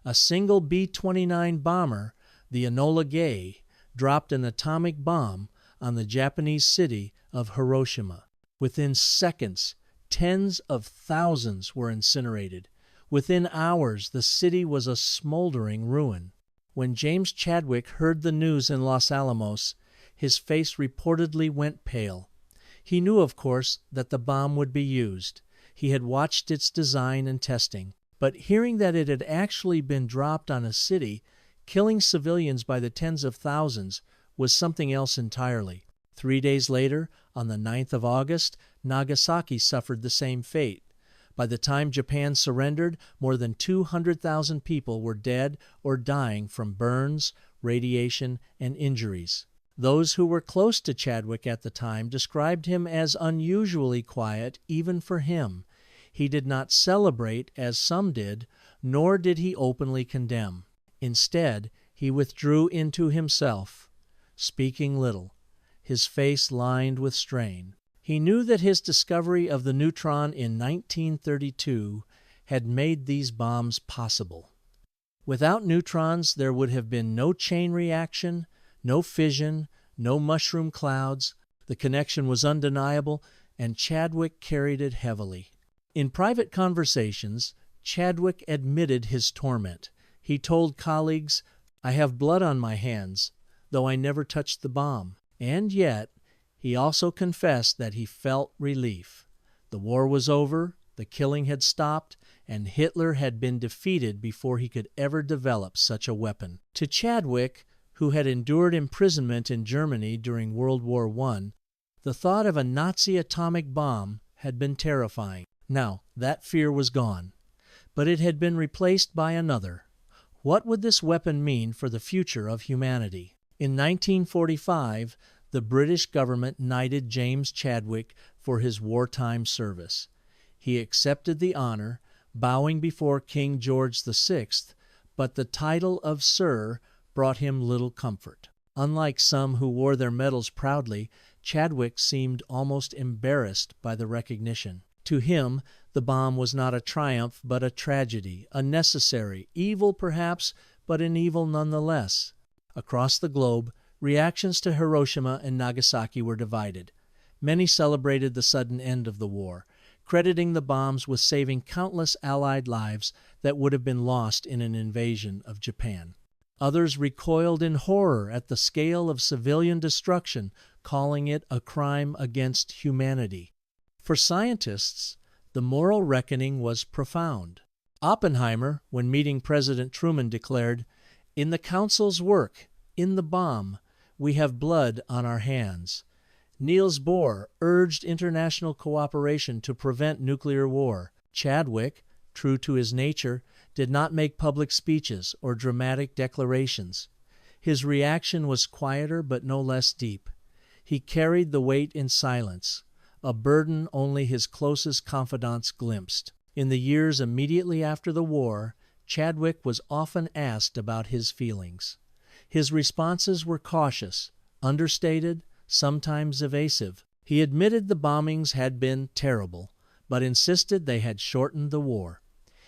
A single B-29 bomber, the Enola Gay, dropped an atomic bomb on the Japanese city of Hiroshima. Within seconds, tens of thousands were incinerated. Within hours, the city was a smoldering ruin. When James Chadwick heard the news in Los Alamos, his face reportedly went pale. He knew, of course, that the bomb would be used. He had watched its design and testing. But hearing that it had actually been dropped on a city, killing civilians by the tens of thousands, was something else entirely. 3 days later, on the 9th of August, Nagasaki suffered the same fate. By the time Japan surrendered, more than 200,000 people were dead or dying from burns, radiation, and injuries. Those who were close to Chadwick at the time described him as unusually quiet even for him. He did not celebrate, as some did, nor did he openly condemn. Instead, he withdrew into himself, speaking little, his face lined with strain. He knew that his discovery of the neutron in 1932 had made these bombs possible. Without neutrons, there would have been no chain reaction, no fission, no mushroom clouds. The connection was undeniable, and Chadwick carried it heavily. In private conversations, Chadwick admitted his torment. He told colleagues, "I have blood on my hands, though I never touched the bomb." And yet, he also confessed that he felt relief. The war was over, the killing had stopped, and Hitler had been defeated before he could ever develop such a weapon. To Chadwick, who had endured imprisonment in Germany during World War I, the thought of a Nazi atomic bomb had been terrifying. Now, that fear was gone, but it had been replaced by another. What would this weapon mean for the future of humanity? In 1945, the British government knighted James Chadwick for his wartime service. He accepted the honor, bowing before King George VI, but the title of Sir brought him little comfort. Unlike some who wore their medals proudly, Chadwick seemed almost embarrassed by the recognition. To him, the bomb was not a triumph but a tragedy, a necessary, evil perhaps, but an evil nonetheless. Across the globe, reactions to Hiroshima and Nagasaki were divided. Many celebrated the sudden end of the war, crediting the bombs with saving countless Allied lives that would have been lost in an invasion of Japan. Others recoiled in horror at the scale of civilian destruction, calling it a crime against humanity. For scientists, the moral reckoning was profound. Oppenheimer, when meeting President Truman, declared, "In the Council's work, in the bomb, we have blood on our hands." Niels Bohr urged international cooperation to prevent nuclear war. Chadwick, true to his nature, did not make public speeches or dramatic declarations. His reaction was quieter but no less deep. He carried the weight in silence, a burden only his closest confidants glimpsed. In the years immediately after the war, Chadwick was often asked about his feelings. His responses were cautious, understated, sometimes evasive. He admitted the bombings had been terrible, but insisted they had shortened the war.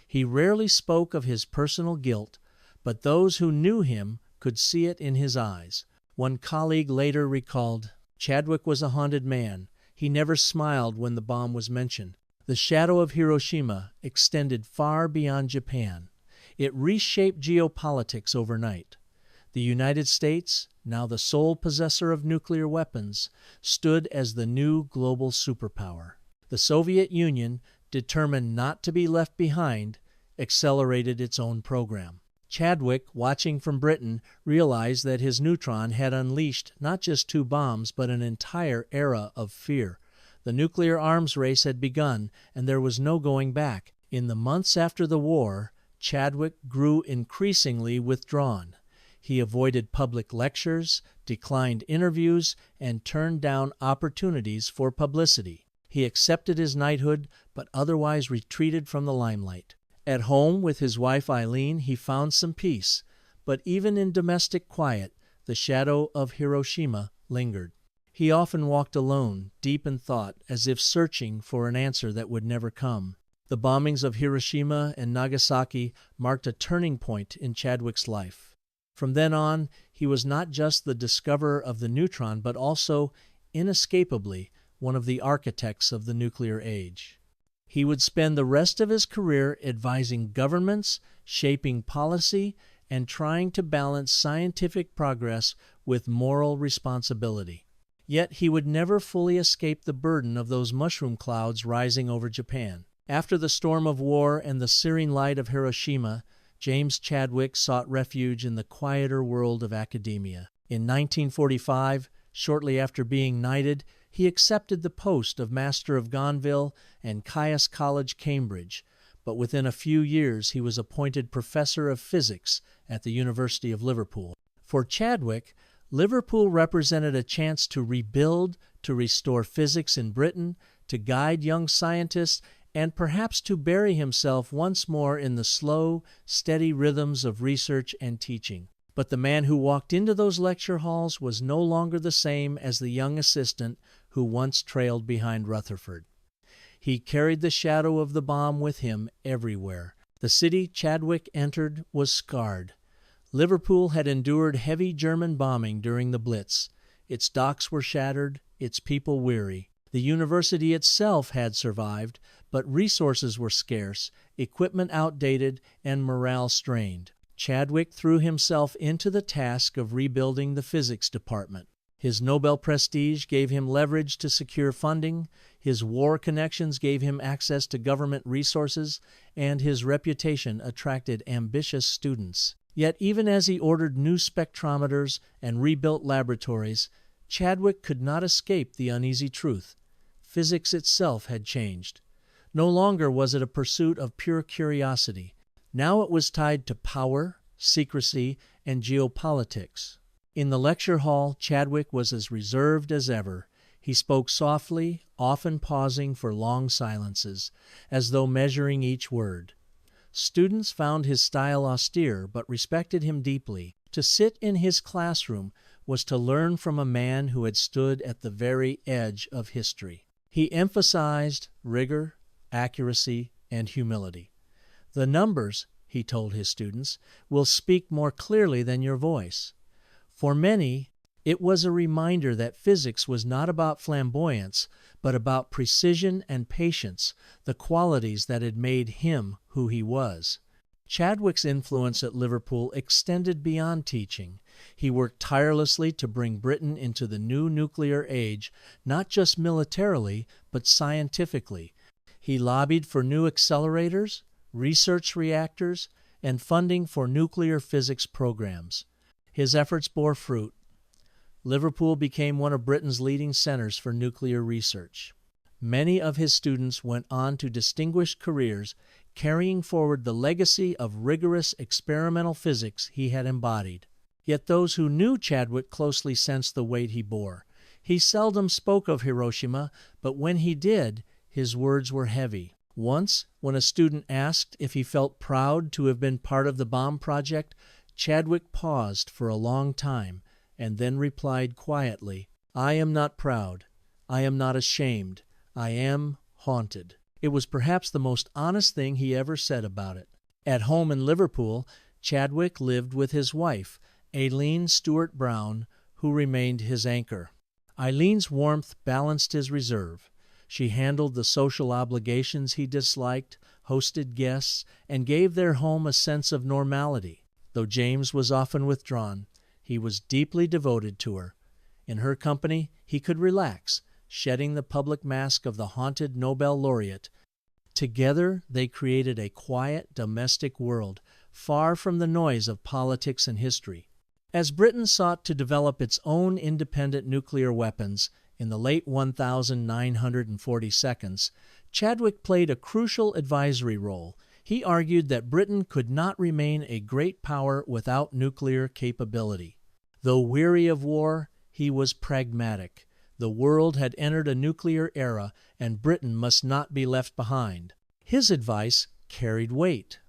He rarely spoke of his personal guilt, but those who knew him could see it in his eyes. One colleague later recalled, "Chadwick was a haunted man. He never smiled when the bomb was mentioned." The shadow of Hiroshima extended far beyond Japan. It reshaped geopolitics overnight. The United States, now the sole possessor of nuclear weapons, stood as the new global superpower. The Soviet Union, determined not to be left behind, accelerated its own program. Chadwick, watching from Britain, realized that his neutron had unleashed not just 2 bombs, but an entire era of fear. The nuclear arms race had begun, and there was no going back. In the months after the war, Chadwick grew increasingly withdrawn. He avoided public lectures, declined interviews, and turned down opportunities for publicity. He accepted his knighthood, but otherwise retreated from the limelight. At home with his wife Eileen, he found some peace, but even in domestic quiet, the shadow of Hiroshima lingered. He often walked alone, deep in thought, as if searching for an answer that would never come. The bombings of Hiroshima and Nagasaki marked a turning point in Chadwick's life. From then on, he was not just the discoverer of the neutron, but also, inescapably, one of the architects of the nuclear age. He would spend the rest of his career advising governments, shaping policy, and trying to balance scientific progress with moral responsibility. Yet he would never fully escape the burden of those mushroom clouds rising over Japan. After the storm of war and the searing light of Hiroshima, James Chadwick sought refuge in the quieter world of academia. In 1945, shortly after being knighted, he accepted the post of Master of Gonville and Caius College, Cambridge, but within a few years he was appointed Professor of Physics at the University of Liverpool. For Chadwick, Liverpool represented a chance to rebuild, to restore physics in Britain, to guide young scientists, and perhaps to bury himself once more in the slow, steady rhythms of research and teaching. But the man who walked into those lecture halls was no longer the same as the young assistant who once trailed behind Rutherford. He carried the shadow of the bomb with him everywhere. The city Chadwick entered was scarred. Liverpool had endured heavy German bombing during the Blitz. Its docks were shattered, its people weary. The university itself had survived, but resources were scarce, equipment outdated, and morale strained. Chadwick threw himself into the task of rebuilding the physics department. His Nobel prestige gave him leverage to secure funding, his war connections gave him access to government resources, and his reputation attracted ambitious students. Yet even as he ordered new spectrometers and rebuilt laboratories, Chadwick could not escape the uneasy truth. Physics itself had changed. No longer was it a pursuit of pure curiosity. Now it was tied to power, secrecy, and geopolitics. In the lecture hall, Chadwick was as reserved as ever. He spoke softly, often pausing for long silences, as though measuring each word. Students found his style austere, but respected him deeply. To sit in his classroom was to learn from a man who had stood at the very edge of history. He emphasized rigor, accuracy, and humility. The numbers, he told his students, will speak more clearly than your voice. For many, it was a reminder that physics was not about flamboyance, but about precision and patience, the qualities that had made him who he was. Chadwick's influence at Liverpool extended beyond teaching. He worked tirelessly to bring Britain into the new nuclear age, not just militarily, but scientifically. He lobbied for new accelerators, research reactors, and funding for nuclear physics programs. His efforts bore fruit. Liverpool became one of Britain's leading centers for nuclear research. Many of his students went on to distinguished careers, carrying forward the legacy of rigorous experimental physics he had embodied. Yet those who knew Chadwick closely sensed the weight he bore. He seldom spoke of Hiroshima, but when he did, his words were heavy. Once, when a student asked if he felt proud to have been part of the bomb project, Chadwick paused for a long time and then replied quietly, "I am not proud. I am not ashamed. I am haunted." It was perhaps the most honest thing he ever said about it. At home in Liverpool, Chadwick lived with his wife, Aileen Stewart Brown, who remained his anchor. Eileen's warmth balanced his reserve. She handled the social obligations he disliked, hosted guests, and gave their home a sense of normality. Though James was often withdrawn, he was deeply devoted to her. In her company, he could relax, shedding the public mask of the haunted Nobel laureate. Together, they created a quiet, domestic world, far from the noise of politics and history. As Britain sought to develop its own independent nuclear weapons, In the late 1940s, Chadwick played a crucial advisory role. He argued that Britain could not remain a great power without nuclear capability. Though weary of war, he was pragmatic. The world had entered a nuclear era, and Britain must not be left behind. His advice carried weight.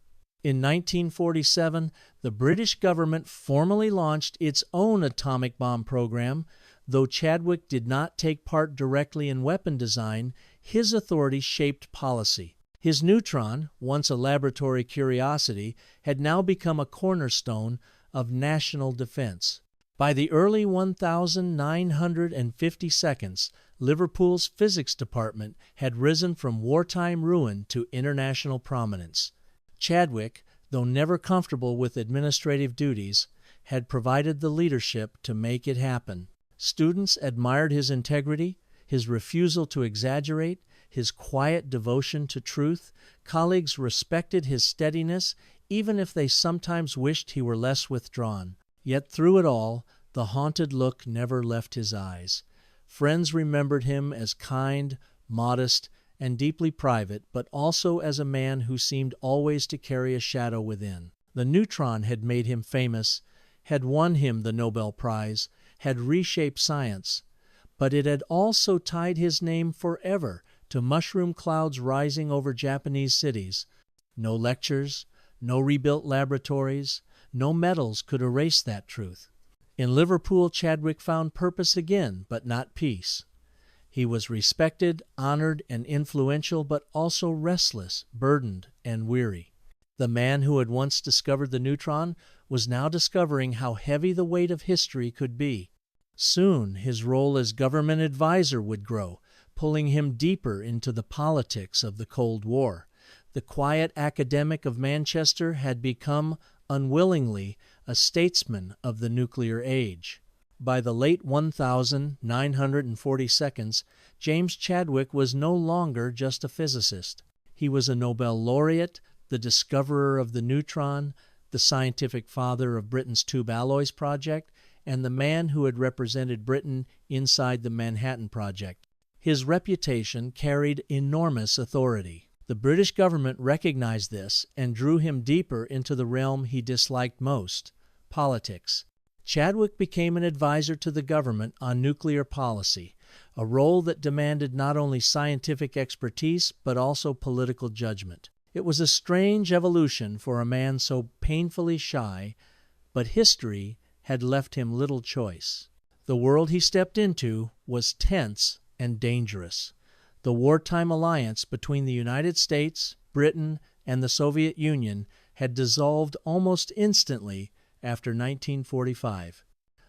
In 1947, the British government formally launched its own atomic bomb program. Though Chadwick did not take part directly in weapon design, his authority shaped policy. His neutron, once a laboratory curiosity, had now become a cornerstone of national defense. By the early 1952, Liverpool's physics department had risen from wartime ruin to international prominence. Chadwick, though never comfortable with administrative duties, had provided the leadership to make it happen. Students admired his integrity, his refusal to exaggerate, his quiet devotion to truth. Colleagues respected his steadiness, even if they sometimes wished he were less withdrawn. Yet through it all, the haunted look never left his eyes. Friends remembered him as kind, modest, and deeply private, but also as a man who seemed always to carry a shadow within. The neutron had made him famous, had won him the Nobel Prize, had reshaped science, but it had also tied his name forever to mushroom clouds rising over Japanese cities. No lectures, no rebuilt laboratories, no medals could erase that truth. In Liverpool, Chadwick found purpose again, but not peace. He was respected, honored, and influential, but also restless, burdened, and weary. The man who had once discovered the neutron was now discovering how heavy the weight of history could be. Soon his role as government advisor would grow, pulling him deeper into the politics of the Cold War. The quiet academic of Manchester had become, unwillingly, a statesman of the nuclear age. By the late 1942, James Chadwick was no longer just a physicist. He was a Nobel laureate, the discoverer of the neutron, the scientific father of Britain's tube alloys project, and the man who had represented Britain inside the Manhattan Project. His reputation carried enormous authority. The British government recognized this and drew him deeper into the realm he disliked most, politics. Chadwick became an advisor to the government on nuclear policy, a role that demanded not only scientific expertise but also political judgment. It was a strange evolution for a man so painfully shy, but history had left him little choice. The world he stepped into was tense and dangerous. The wartime alliance between the United States, Britain, and the Soviet Union had dissolved almost instantly after 1945.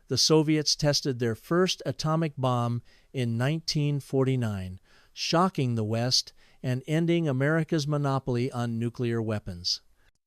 The Soviets tested their first atomic bomb in 1949, shocking the West and ending America's monopoly on nuclear weapons.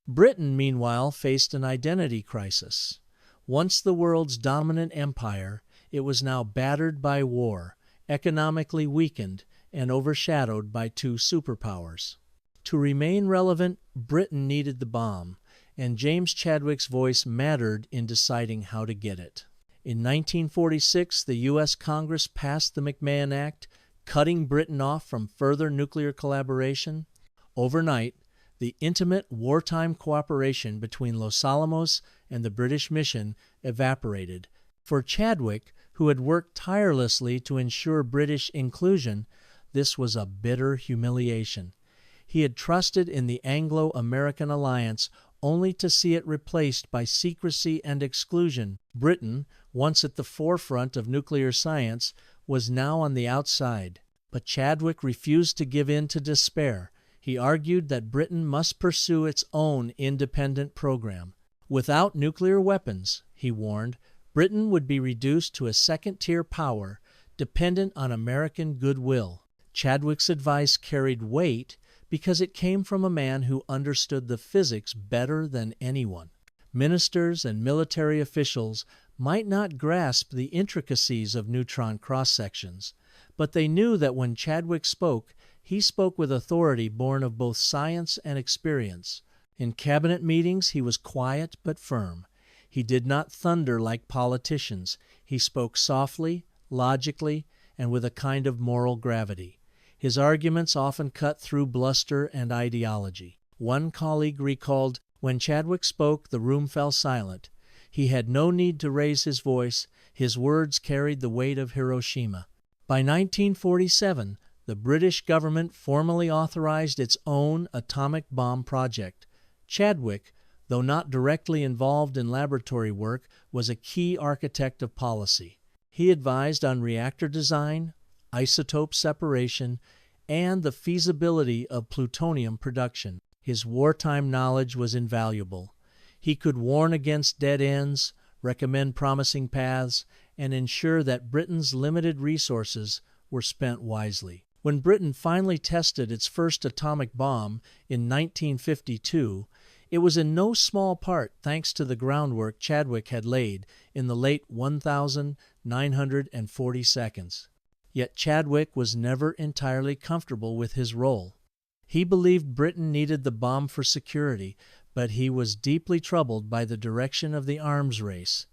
Britain, meanwhile, faced an identity crisis. Once the world's dominant empire, it was now battered by war, economically weakened, and overshadowed by two superpowers. To remain relevant, Britain needed the bomb, and James Chadwick's voice mattered in deciding how to get it. In 1946, the U.S. Congress passed the McMahon Act, cutting Britain off from further nuclear collaboration. Overnight, the intimate wartime cooperation between Los Alamos and the British mission evaporated. For Chadwick, who had worked tirelessly to ensure British inclusion, this was a bitter humiliation. He had trusted in the Anglo-American alliance only to see it replaced by secrecy and exclusion. Britain, once at the forefront of nuclear science, was now on the outside. But Chadwick refused to give in to despair. He argued that Britain must pursue its own independent program. Without nuclear weapons, he warned, Britain would be reduced to a second-tier power, dependent on American goodwill. Chadwick's advice carried weight because it came from a man who understood the physics better than anyone. Ministers and military officials might not grasp the intricacies of neutron cross-sections, but they knew that when Chadwick spoke, he spoke with authority born of both science and experience. In cabinet meetings, he was quiet but firm. He did not thunder like politicians. He spoke softly, logically, and with a kind of moral gravity. His arguments often cut through bluster and ideology. One colleague recalled, "When Chadwick spoke, the room fell silent. He had no need to raise his voice. His words carried the weight of Hiroshima." By 1947, the British government formally authorized its own atomic bomb project. Chadwick, though not directly involved in laboratory work, was a key architect of policy. He advised on reactor design, isotope separation, and the feasibility of plutonium production. His wartime knowledge was invaluable. He could warn against dead ends, recommend promising paths, and ensure that Britain's limited resources were spent wisely. When Britain finally tested its first atomic bomb in 1952, it was in no small part thanks to the groundwork Chadwick had laid in the late 1940 seconds. Yet Chadwick was never entirely comfortable with his role. He believed Britain needed the bomb for security, but he was deeply troubled by the direction of the arms race.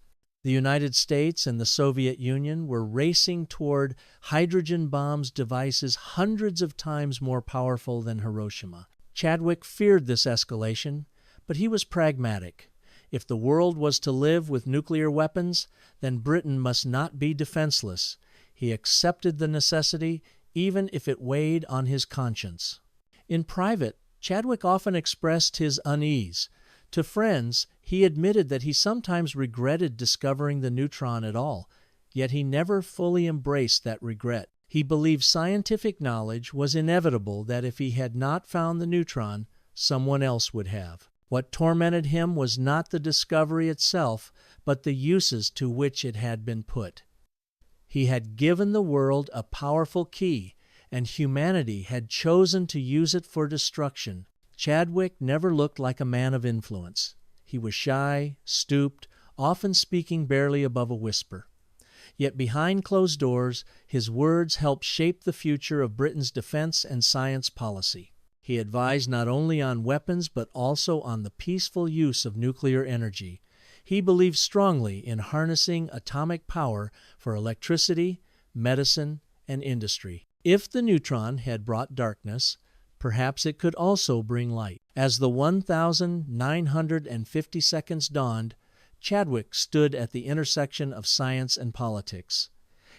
The United States and the Soviet Union were racing toward hydrogen bombs devices hundreds of times more powerful than Hiroshima. Chadwick feared this escalation, but he was pragmatic. If the world was to live with nuclear weapons, then Britain must not be defenseless. He accepted the necessity, even if it weighed on his conscience. In private, Chadwick often expressed his unease. To friends, he admitted that he sometimes regretted discovering the neutron at all, yet he never fully embraced that regret. He believed scientific knowledge was inevitable, that if he had not found the neutron, someone else would have. What tormented him was not the discovery itself, but the uses to which it had been put. He had given the world a powerful key, and humanity had chosen to use it for destruction. Chadwick never looked like a man of influence. He was shy, stooped, often speaking barely above a whisper. Yet behind closed doors, his words helped shape the future of Britain's defense and science policy. He advised not only on weapons but also on the peaceful use of nuclear energy. He believed strongly in harnessing atomic power for electricity, medicine, and industry. If the neutron had brought darkness, perhaps it could also bring light. As the 1,950 seconds dawned, Chadwick stood at the intersection of science and politics.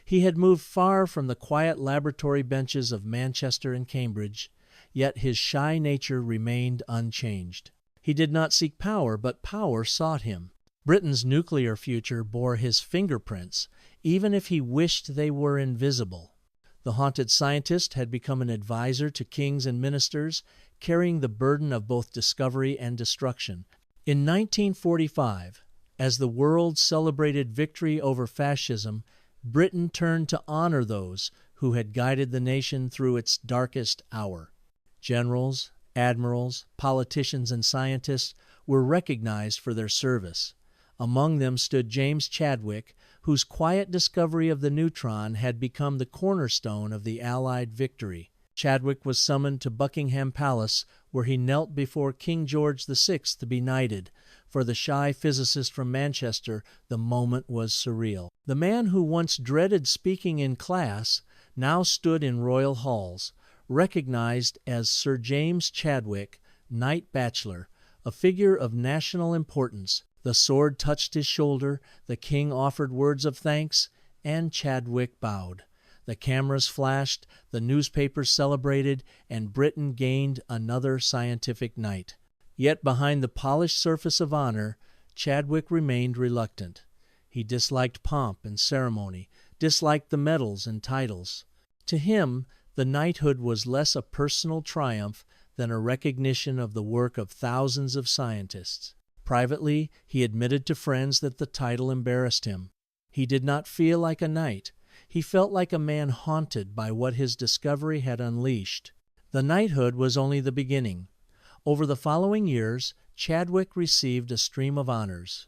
He had moved far from the quiet laboratory benches of Manchester and Cambridge, yet his shy nature remained unchanged. He did not seek power, but power sought him. Britain's nuclear future bore his fingerprints, even if he wished they were invisible. The haunted scientist had become an advisor to kings and ministers, carrying the burden of both discovery and destruction. In 1945, as the world celebrated victory over fascism, Britain turned to honor those who had guided the nation through its darkest hour. Generals, admirals, politicians, and scientists were recognized for their service. Among them stood James Chadwick, whose quiet discovery of the neutron had become the cornerstone of the Allied victory. Chadwick was summoned to Buckingham Palace, where he knelt before King George VI to be knighted. For the shy physicist from Manchester, the moment was surreal. The man who once dreaded speaking in class now stood in royal halls, recognized as Sir James Chadwick, Knight Bachelor, a figure of national importance. The sword touched his shoulder, the king offered words of thanks, and Chadwick bowed. The cameras flashed, the newspapers celebrated, and Britain gained another scientific night. Yet behind the polished surface of honor, Chadwick remained reluctant. He disliked pomp and ceremony, disliked the medals and titles. To him, the knighthood was less a personal triumph than a recognition of the work of thousands of scientists. Privately, he admitted to friends that the title embarrassed him. He did not feel like a knight. He felt like a man haunted by what his discovery had unleashed. The knighthood was only the beginning. Over the following years, Chadwick received a stream of honors.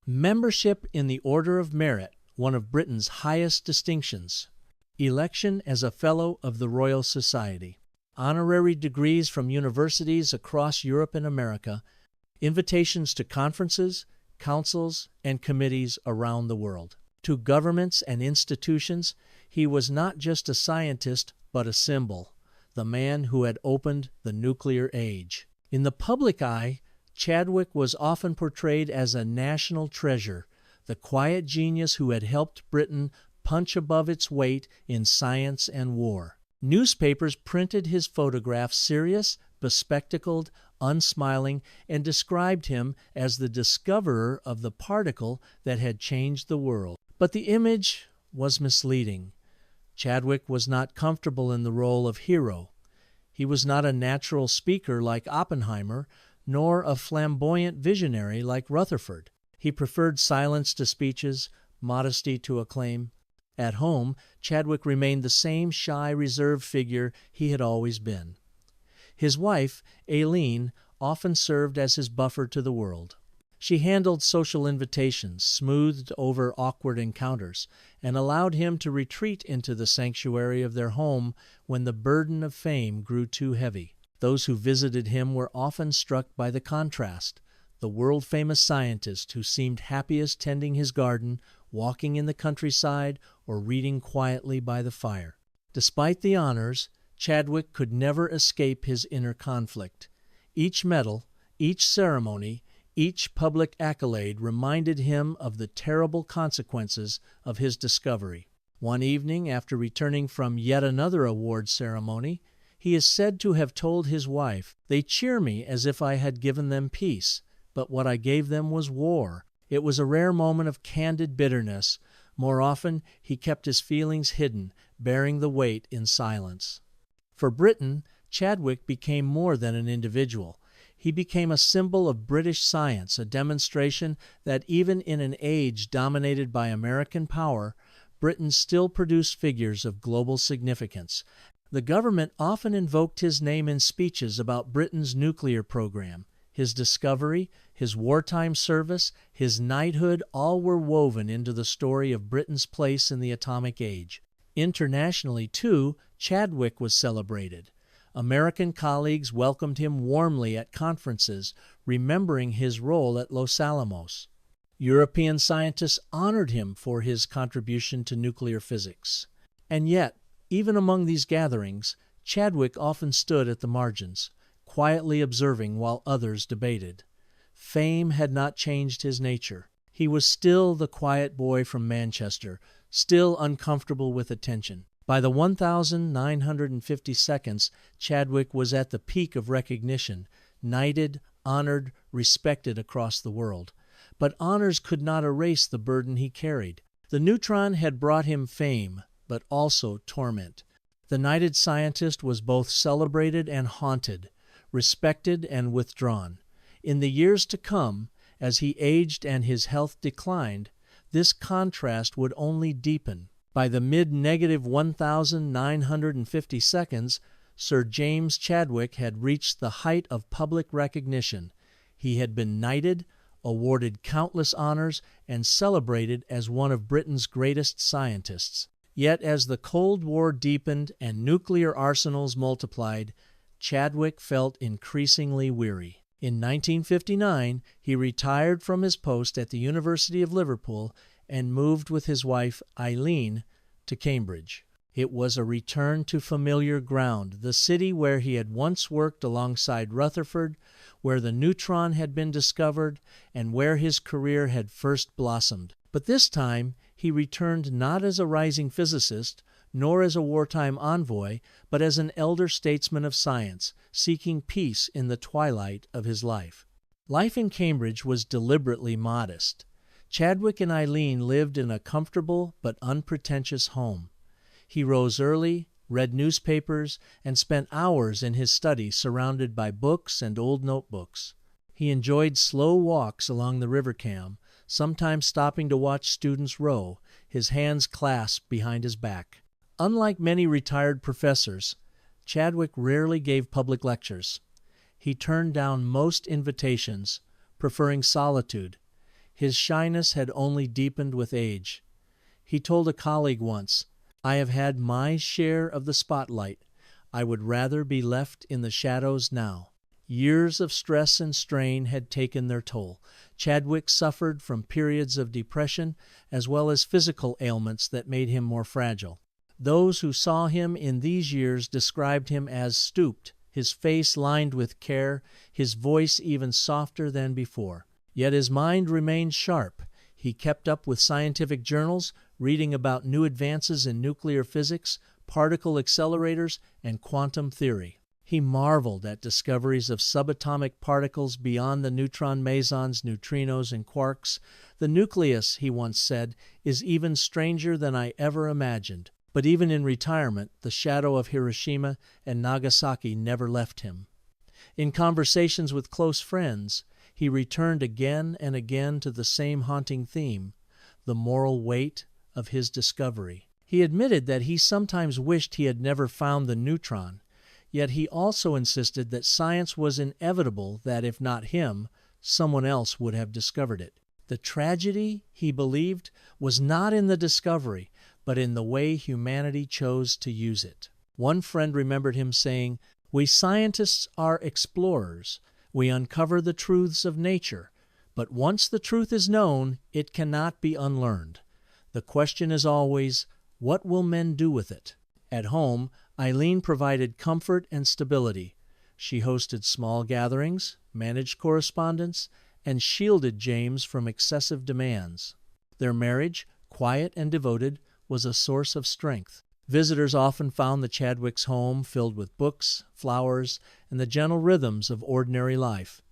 Membership in the Order of Merit, one of Britain's highest distinctions. Election as a Fellow of the Royal Society. Honorary degrees from universities across Europe and America. Invitations to conferences, councils, and committees around the world. To governments and institutions, he was not just a scientist, but a symbol, the man who had opened the nuclear age. In the public eye, Chadwick was often portrayed as a national treasure, the quiet genius who had helped Britain punch above its weight in science and war. Newspapers printed his photograph serious, bespectacled, unsmiling, and described him as the discoverer of the particle that had changed the world. But the image was misleading. Chadwick was not comfortable in the role of hero. He was not a natural speaker like Oppenheimer, nor a flamboyant visionary like Rutherford. He preferred silence to speeches, modesty to acclaim. At home, Chadwick remained the same shy, reserved figure he had always been. His wife, Aileen, often served as his buffer to the world. She handled social invitations, smoothed over awkward encounters, and allowed him to retreat into the sanctuary of their home when the burden of fame grew too heavy. Those who visited him were often struck by the contrast. The world-famous scientist who seemed happiest tending his garden, walking in the countryside, or reading quietly by the fire. Despite the honors, Chadwick could never escape his inner conflict. Each medal, each ceremony, each public accolade reminded him of the terrible consequences of his discovery. One evening, after returning from yet another award ceremony, he is said to have told his wife, "They cheer me as if I had given them peace, but what I gave them was war." It was a rare moment of candid bitterness. More often, he kept his feelings hidden, bearing the weight in silence. For Britain, Chadwick became more than an individual. He became a symbol of British science, a demonstration that even in an age dominated by American power, Britain still produced figures of global significance. The government often invoked his name in speeches about Britain's nuclear program. His discovery, his wartime service, his knighthood, all were woven into the story of Britain's place in the atomic age. Internationally, too, Chadwick was celebrated. American colleagues welcomed him warmly at conferences, remembering his role at Los Alamos. European scientists honored him for his contribution to nuclear physics. And yet, even among these gatherings, Chadwick often stood at the margins, quietly observing while others debated. Fame had not changed his nature. He was still the quiet boy from Manchester, still uncomfortable with attention. By the 1,952nd, Chadwick was at the peak of recognition, knighted, honored, respected across the world. But honors could not erase the burden he carried. The neutron had brought him fame, but also torment. The knighted scientist was both celebrated and haunted, respected and withdrawn. In the years to come, as he aged and his health declined, this contrast would only deepen. By the mid-1952nd, Sir James Chadwick had reached the height of public recognition. He had been knighted, awarded countless honors, and celebrated as one of Britain's greatest scientists. Yet as the Cold War deepened and nuclear arsenals multiplied, Chadwick felt increasingly weary. In 1959, he retired from his post at the University of Liverpool and moved with his wife, Aileen, to Cambridge. It was a return to familiar ground, the city where he had once worked alongside Rutherford, where the neutron had been discovered, and where his career had first blossomed. But this time, he returned not as a rising physicist, nor as a wartime envoy, but as an elder statesman of science, seeking peace in the twilight of his life. Life in Cambridge was deliberately modest. Chadwick and Aileen lived in a comfortable but unpretentious home. He rose early, read newspapers, and spent hours in his study surrounded by books and old notebooks. He enjoyed slow walks along the river Cam, sometimes stopping to watch students row, his hands clasped behind his back. Unlike many retired professors, Chadwick rarely gave public lectures. He turned down most invitations, preferring solitude. His shyness had only deepened with age. He told a colleague once, "I have had my share of the spotlight. I would rather be left in the shadows now." Years of stress and strain had taken their toll. Chadwick suffered from periods of depression as well as physical ailments that made him more fragile. Those who saw him in these years described him as stooped, his face lined with care, his voice even softer than before. Yet his mind remained sharp. He kept up with scientific journals, reading about new advances in nuclear physics, particle accelerators, and quantum theory. He marveled at discoveries of subatomic particles beyond the neutron mesons, neutrinos, and quarks. "The nucleus," he once said, "is even stranger than I ever imagined." But even in retirement, the shadow of Hiroshima and Nagasaki never left him. In conversations with close friends, he returned again and again to the same haunting theme, the moral weight of his discovery. He admitted that he sometimes wished he had never found the neutron, yet he also insisted that science was inevitable, that if not him, someone else would have discovered it. The tragedy, he believed, was not in the discovery, but in the way humanity chose to use it. One friend remembered him saying, "We scientists are explorers. We uncover the truths of nature, but once the truth is known, it cannot be unlearned. The question is always, what will men do with it?" At home, Eileen provided comfort and stability. She hosted small gatherings, managed correspondence, and shielded James from excessive demands. Their marriage, quiet and devoted, was a source of strength. Visitors often found the Chadwicks' home filled with books, flowers, and the gentle rhythms of ordinary life.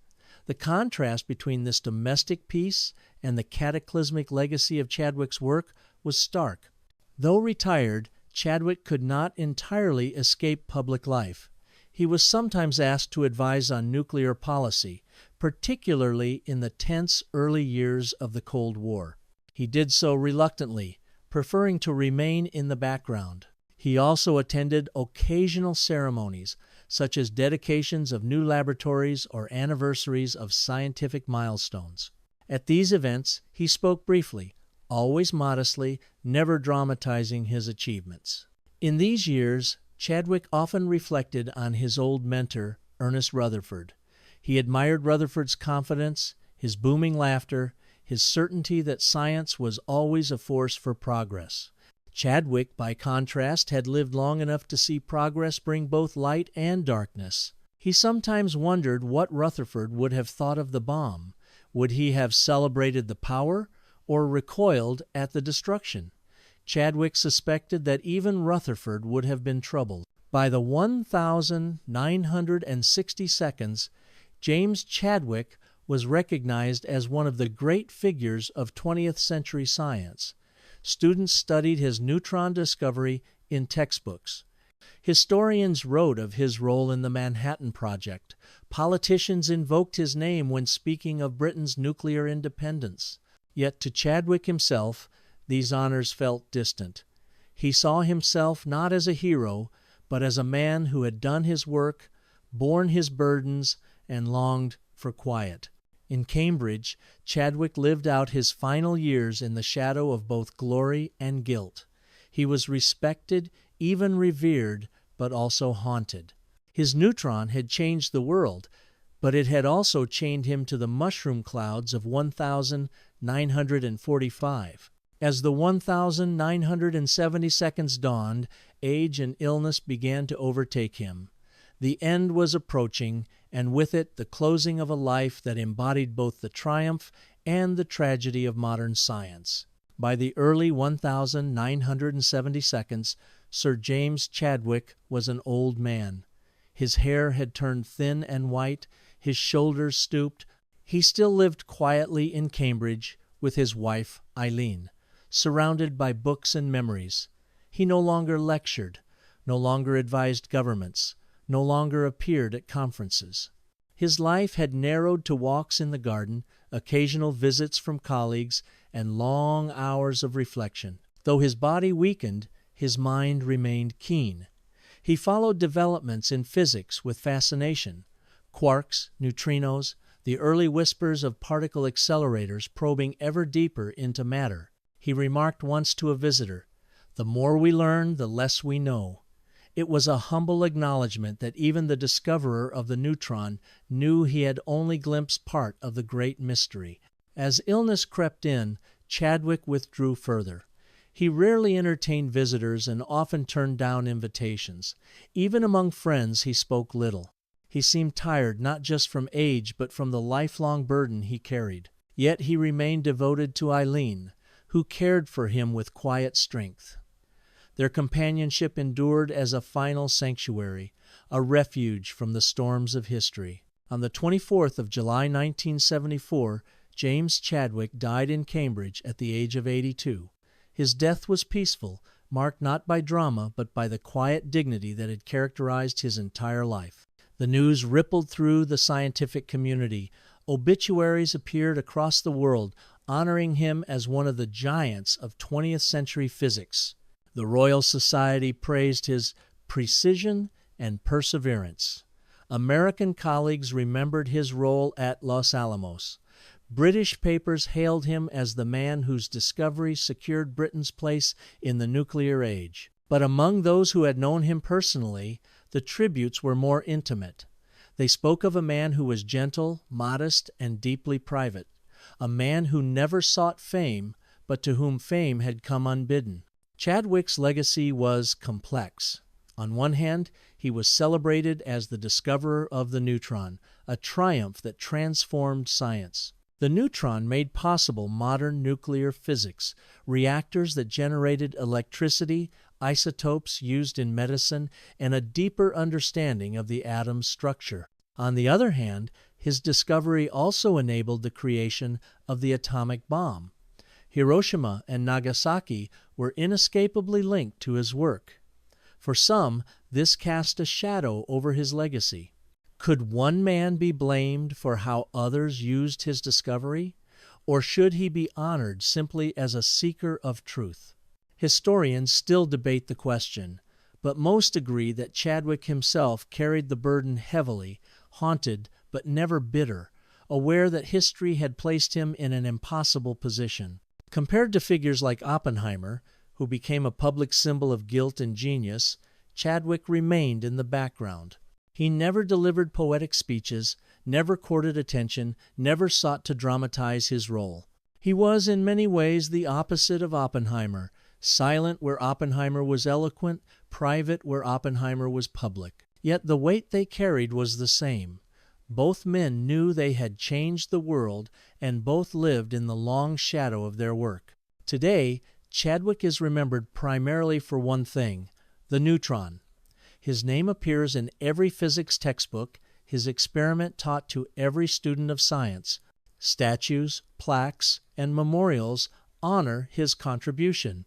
The contrast between this domestic peace and the cataclysmic legacy of Chadwick's work was stark. Though retired, Chadwick could not entirely escape public life. He was sometimes asked to advise on nuclear policy, particularly in the tense early years of the Cold War. He did so reluctantly, preferring to remain in the background. He also attended occasional ceremonies, such as dedications of new laboratories or anniversaries of scientific milestones. At these events, he spoke briefly, always modestly, never dramatizing his achievements. In these years, Chadwick often reflected on his old mentor, Ernest Rutherford. He admired Rutherford's confidence, his booming laughter, his certainty that science was always a force for progress. Chadwick, by contrast, had lived long enough to see progress bring both light and darkness. He sometimes wondered what Rutherford would have thought of the bomb. Would he have celebrated the power or recoiled at the destruction? Chadwick suspected that even Rutherford would have been troubled. By the 1,960 seconds, James Chadwick was recognized as one of the great figures of 20th century science. Students studied his neutron discovery in textbooks. Historians wrote of his role in the Manhattan Project. Politicians invoked his name when speaking of Britain's nuclear independence. Yet to Chadwick himself, these honors felt distant. He saw himself not as a hero, but as a man who had done his work, borne his burdens, and longed for quiet. In Cambridge, Chadwick lived out his final years in the shadow of both glory and guilt. He was respected, even revered, but also haunted. His neutron had changed the world, but it had also chained him to the mushroom clouds of 1,945. As the 1,970 seconds dawned, age and illness began to overtake him. The end was approaching, and with it the closing of a life that embodied both the triumph and the tragedy of modern science. By the early 1,970 seconds, Sir James Chadwick was an old man. His hair had turned thin and white, his shoulders stooped. He still lived quietly in Cambridge with his wife, Eileen, surrounded by books and memories. He no longer lectured, no longer advised governments, no longer appeared at conferences. His life had narrowed to walks in the garden, occasional visits from colleagues, and long hours of reflection. Though his body weakened, his mind remained keen. He followed developments in physics with fascination. Quarks, neutrinos, the early whispers of particle accelerators probing ever deeper into matter. He remarked once to a visitor, "The more we learn, the less we know." It was a humble acknowledgment that even the discoverer of the neutron knew he had only glimpsed part of the great mystery. As illness crept in, Chadwick withdrew further. He rarely entertained visitors and often turned down invitations. Even among friends he spoke little. He seemed tired not just from age but from the lifelong burden he carried. Yet he remained devoted to Eileen, who cared for him with quiet strength. Their companionship endured as a final sanctuary, a refuge from the storms of history. On the 24th of July 1974, James Chadwick died in Cambridge at the age of 82. His death was peaceful, marked not by drama but by the quiet dignity that had characterized his entire life. The news rippled through the scientific community. Obituaries appeared across the world, honoring him as one of the giants of 20th century physics. The Royal Society praised his precision and perseverance. American colleagues remembered his role at Los Alamos. British papers hailed him as the man whose discovery secured Britain's place in the nuclear age. But among those who had known him personally, the tributes were more intimate. They spoke of a man who was gentle, modest, and deeply private, a man who never sought fame, but to whom fame had come unbidden. Chadwick's legacy was complex. On one hand, he was celebrated as the discoverer of the neutron, a triumph that transformed science. The neutron made possible modern nuclear physics, reactors that generated electricity, isotopes used in medicine, and a deeper understanding of the atom's structure. On the other hand, his discovery also enabled the creation of the atomic bomb. Hiroshima and Nagasaki were inescapably linked to his work. For some, this cast a shadow over his legacy. Could one man be blamed for how others used his discovery, or should he be honored simply as a seeker of truth? Historians still debate the question, but most agree that Chadwick himself carried the burden heavily, haunted but never bitter, aware that history had placed him in an impossible position. Compared to figures like Oppenheimer, who became a public symbol of guilt and genius, Chadwick remained in the background. He never delivered poetic speeches, never courted attention, never sought to dramatize his role. He was in many ways the opposite of Oppenheimer, silent where Oppenheimer was eloquent, private where Oppenheimer was public. Yet the weight they carried was the same. Both men knew they had changed the world, and both lived in the long shadow of their work. Today, Chadwick is remembered primarily for one thing: the neutron. His name appears in every physics textbook, his experiment taught to every student of science. Statues, plaques, and memorials honor his contribution.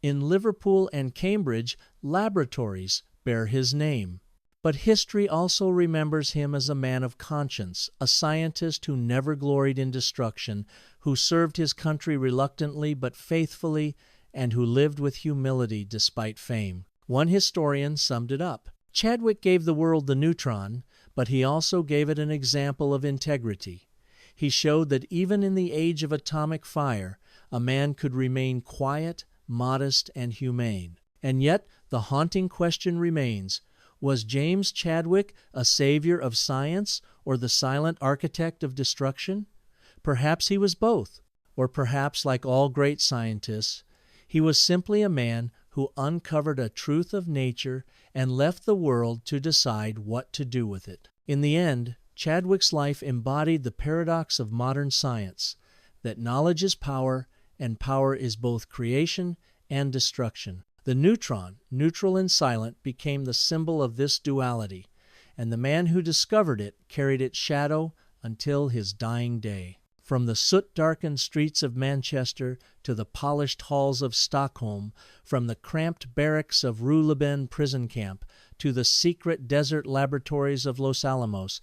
In Liverpool and Cambridge, laboratories bear his name. But history also remembers him as a man of conscience, a scientist who never gloried in destruction, who served his country reluctantly but faithfully, and who lived with humility despite fame. One historian summed it up: Chadwick gave the world the neutron, but he also gave it an example of integrity. He showed that even in the age of atomic fire, a man could remain quiet, modest, and humane. And yet, the haunting question remains: was James Chadwick a savior of science or the silent architect of destruction? Perhaps he was both, or perhaps, like all great scientists, he was simply a man who uncovered a truth of nature and left the world to decide what to do with it. In the end, Chadwick's life embodied the paradox of modern science, that knowledge is power, and power is both creation and destruction. The neutron, neutral and silent, became the symbol of this duality, and the man who discovered it carried its shadow until his dying day. From the soot-darkened streets of Manchester to the polished halls of Stockholm, from the cramped barracks of Ruhleben prison camp to the secret desert laboratories of Los Alamos,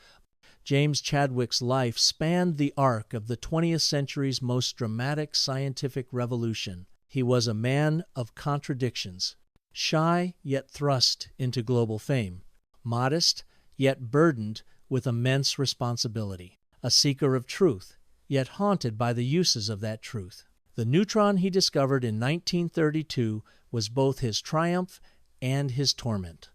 James Chadwick's life spanned the arc of the 20th century's most dramatic scientific revolution. He was a man of contradictions, shy yet thrust into global fame, modest yet burdened with immense responsibility, a seeker of truth, yet haunted by the uses of that truth. The neutron he discovered in 1932 was both his triumph and his torment.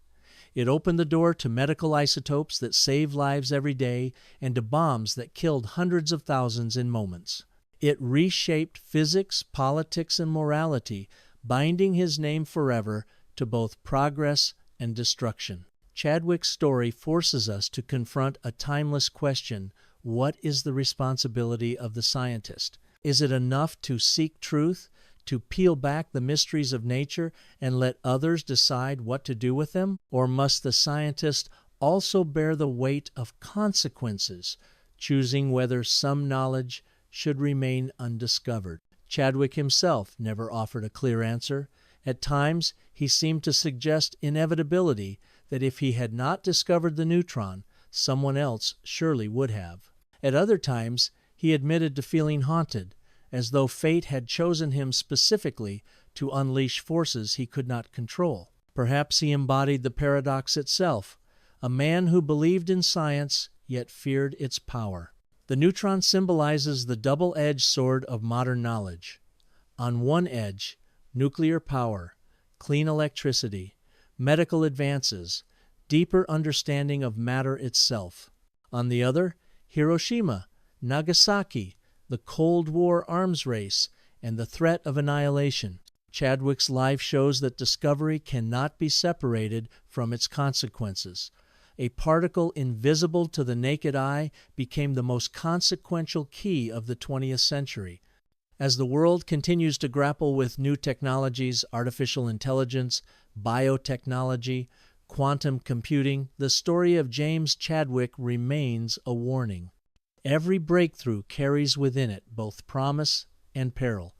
It opened the door to medical isotopes that save lives every day and to bombs that killed hundreds of thousands in moments. It reshaped physics, politics, and morality, binding his name forever to both progress and destruction. Chadwick's story forces us to confront a timeless question: what is the responsibility of the scientist? Is it enough to seek truth, to peel back the mysteries of nature and let others decide what to do with them? Or must the scientist also bear the weight of consequences, choosing whether some knowledge should remain undiscovered? Chadwick himself never offered a clear answer. At times, he seemed to suggest inevitability, that if he had not discovered the neutron, someone else surely would have. At other times, he admitted to feeling haunted, as though fate had chosen him specifically to unleash forces he could not control. Perhaps he embodied the paradox itself, a man who believed in science yet feared its power. The neutron symbolizes the double-edged sword of modern knowledge. On one edge, nuclear power, clean electricity, medical advances, deeper understanding of matter itself. On the other, Hiroshima, Nagasaki, the Cold War arms race, and the threat of annihilation. Chadwick's life shows that discovery cannot be separated from its consequences. A particle invisible to the naked eye became the most consequential key of the 20th century. As the world continues to grapple with new technologies, artificial intelligence, biotechnology, quantum computing, the story of James Chadwick remains a warning. Every breakthrough carries within it both promise and peril.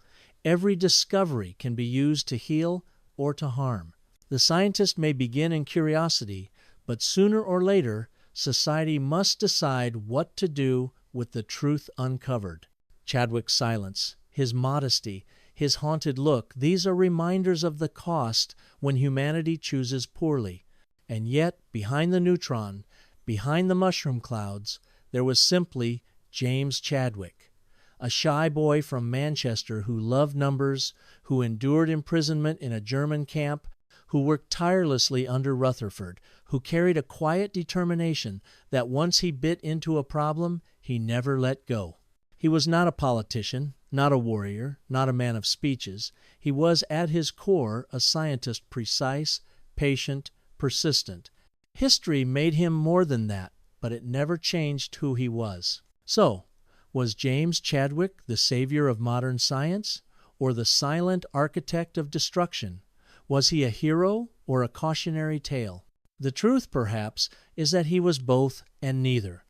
Every discovery can be used to heal or to harm. The scientist may begin in curiosity, but sooner or later, society must decide what to do with the truth uncovered. Chadwick's silence, his modesty, his haunted look, these are reminders of the cost when humanity chooses poorly. And yet, behind the neutron, behind the mushroom clouds, there was simply James Chadwick, a shy boy from Manchester who loved numbers, who endured imprisonment in a German camp, who worked tirelessly under Rutherford, who carried a quiet determination that once he bit into a problem, he never let go. He was not a politician, not a warrior, not a man of speeches. He was, at his core, a scientist, precise, patient, persistent. History made him more than that, but it never changed who he was. So, was James Chadwick the savior of modern science, or the silent architect of destruction? Was he a hero or a cautionary tale? The truth, perhaps, is that he was both and neither.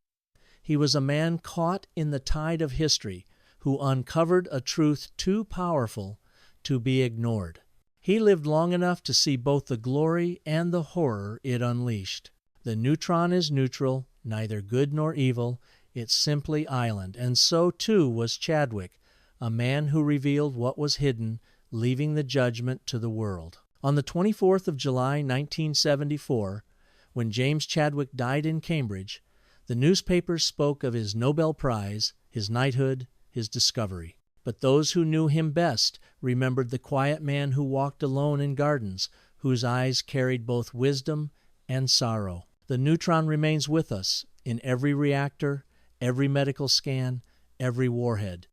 He was a man caught in the tide of history, who uncovered a truth too powerful to be ignored. He lived long enough to see both the glory and the horror it unleashed. The neutron is neutral, neither good nor evil. It's simply island, and so too was Chadwick, a man who revealed what was hidden, leaving the judgment to the world. On the 24th of July, 1974, when James Chadwick died in Cambridge, the newspapers spoke of his Nobel Prize, his knighthood, his discovery. But those who knew him best remembered the quiet man who walked alone in gardens, whose eyes carried both wisdom and sorrow. The neutron remains with us in every reactor, every medical scan, every warhead.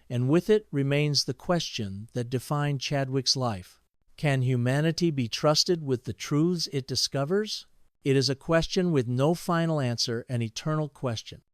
And with it remains the question that defined Chadwick's life. Can humanity be trusted with the truths it discovers? It is a question with no final answer, an eternal question.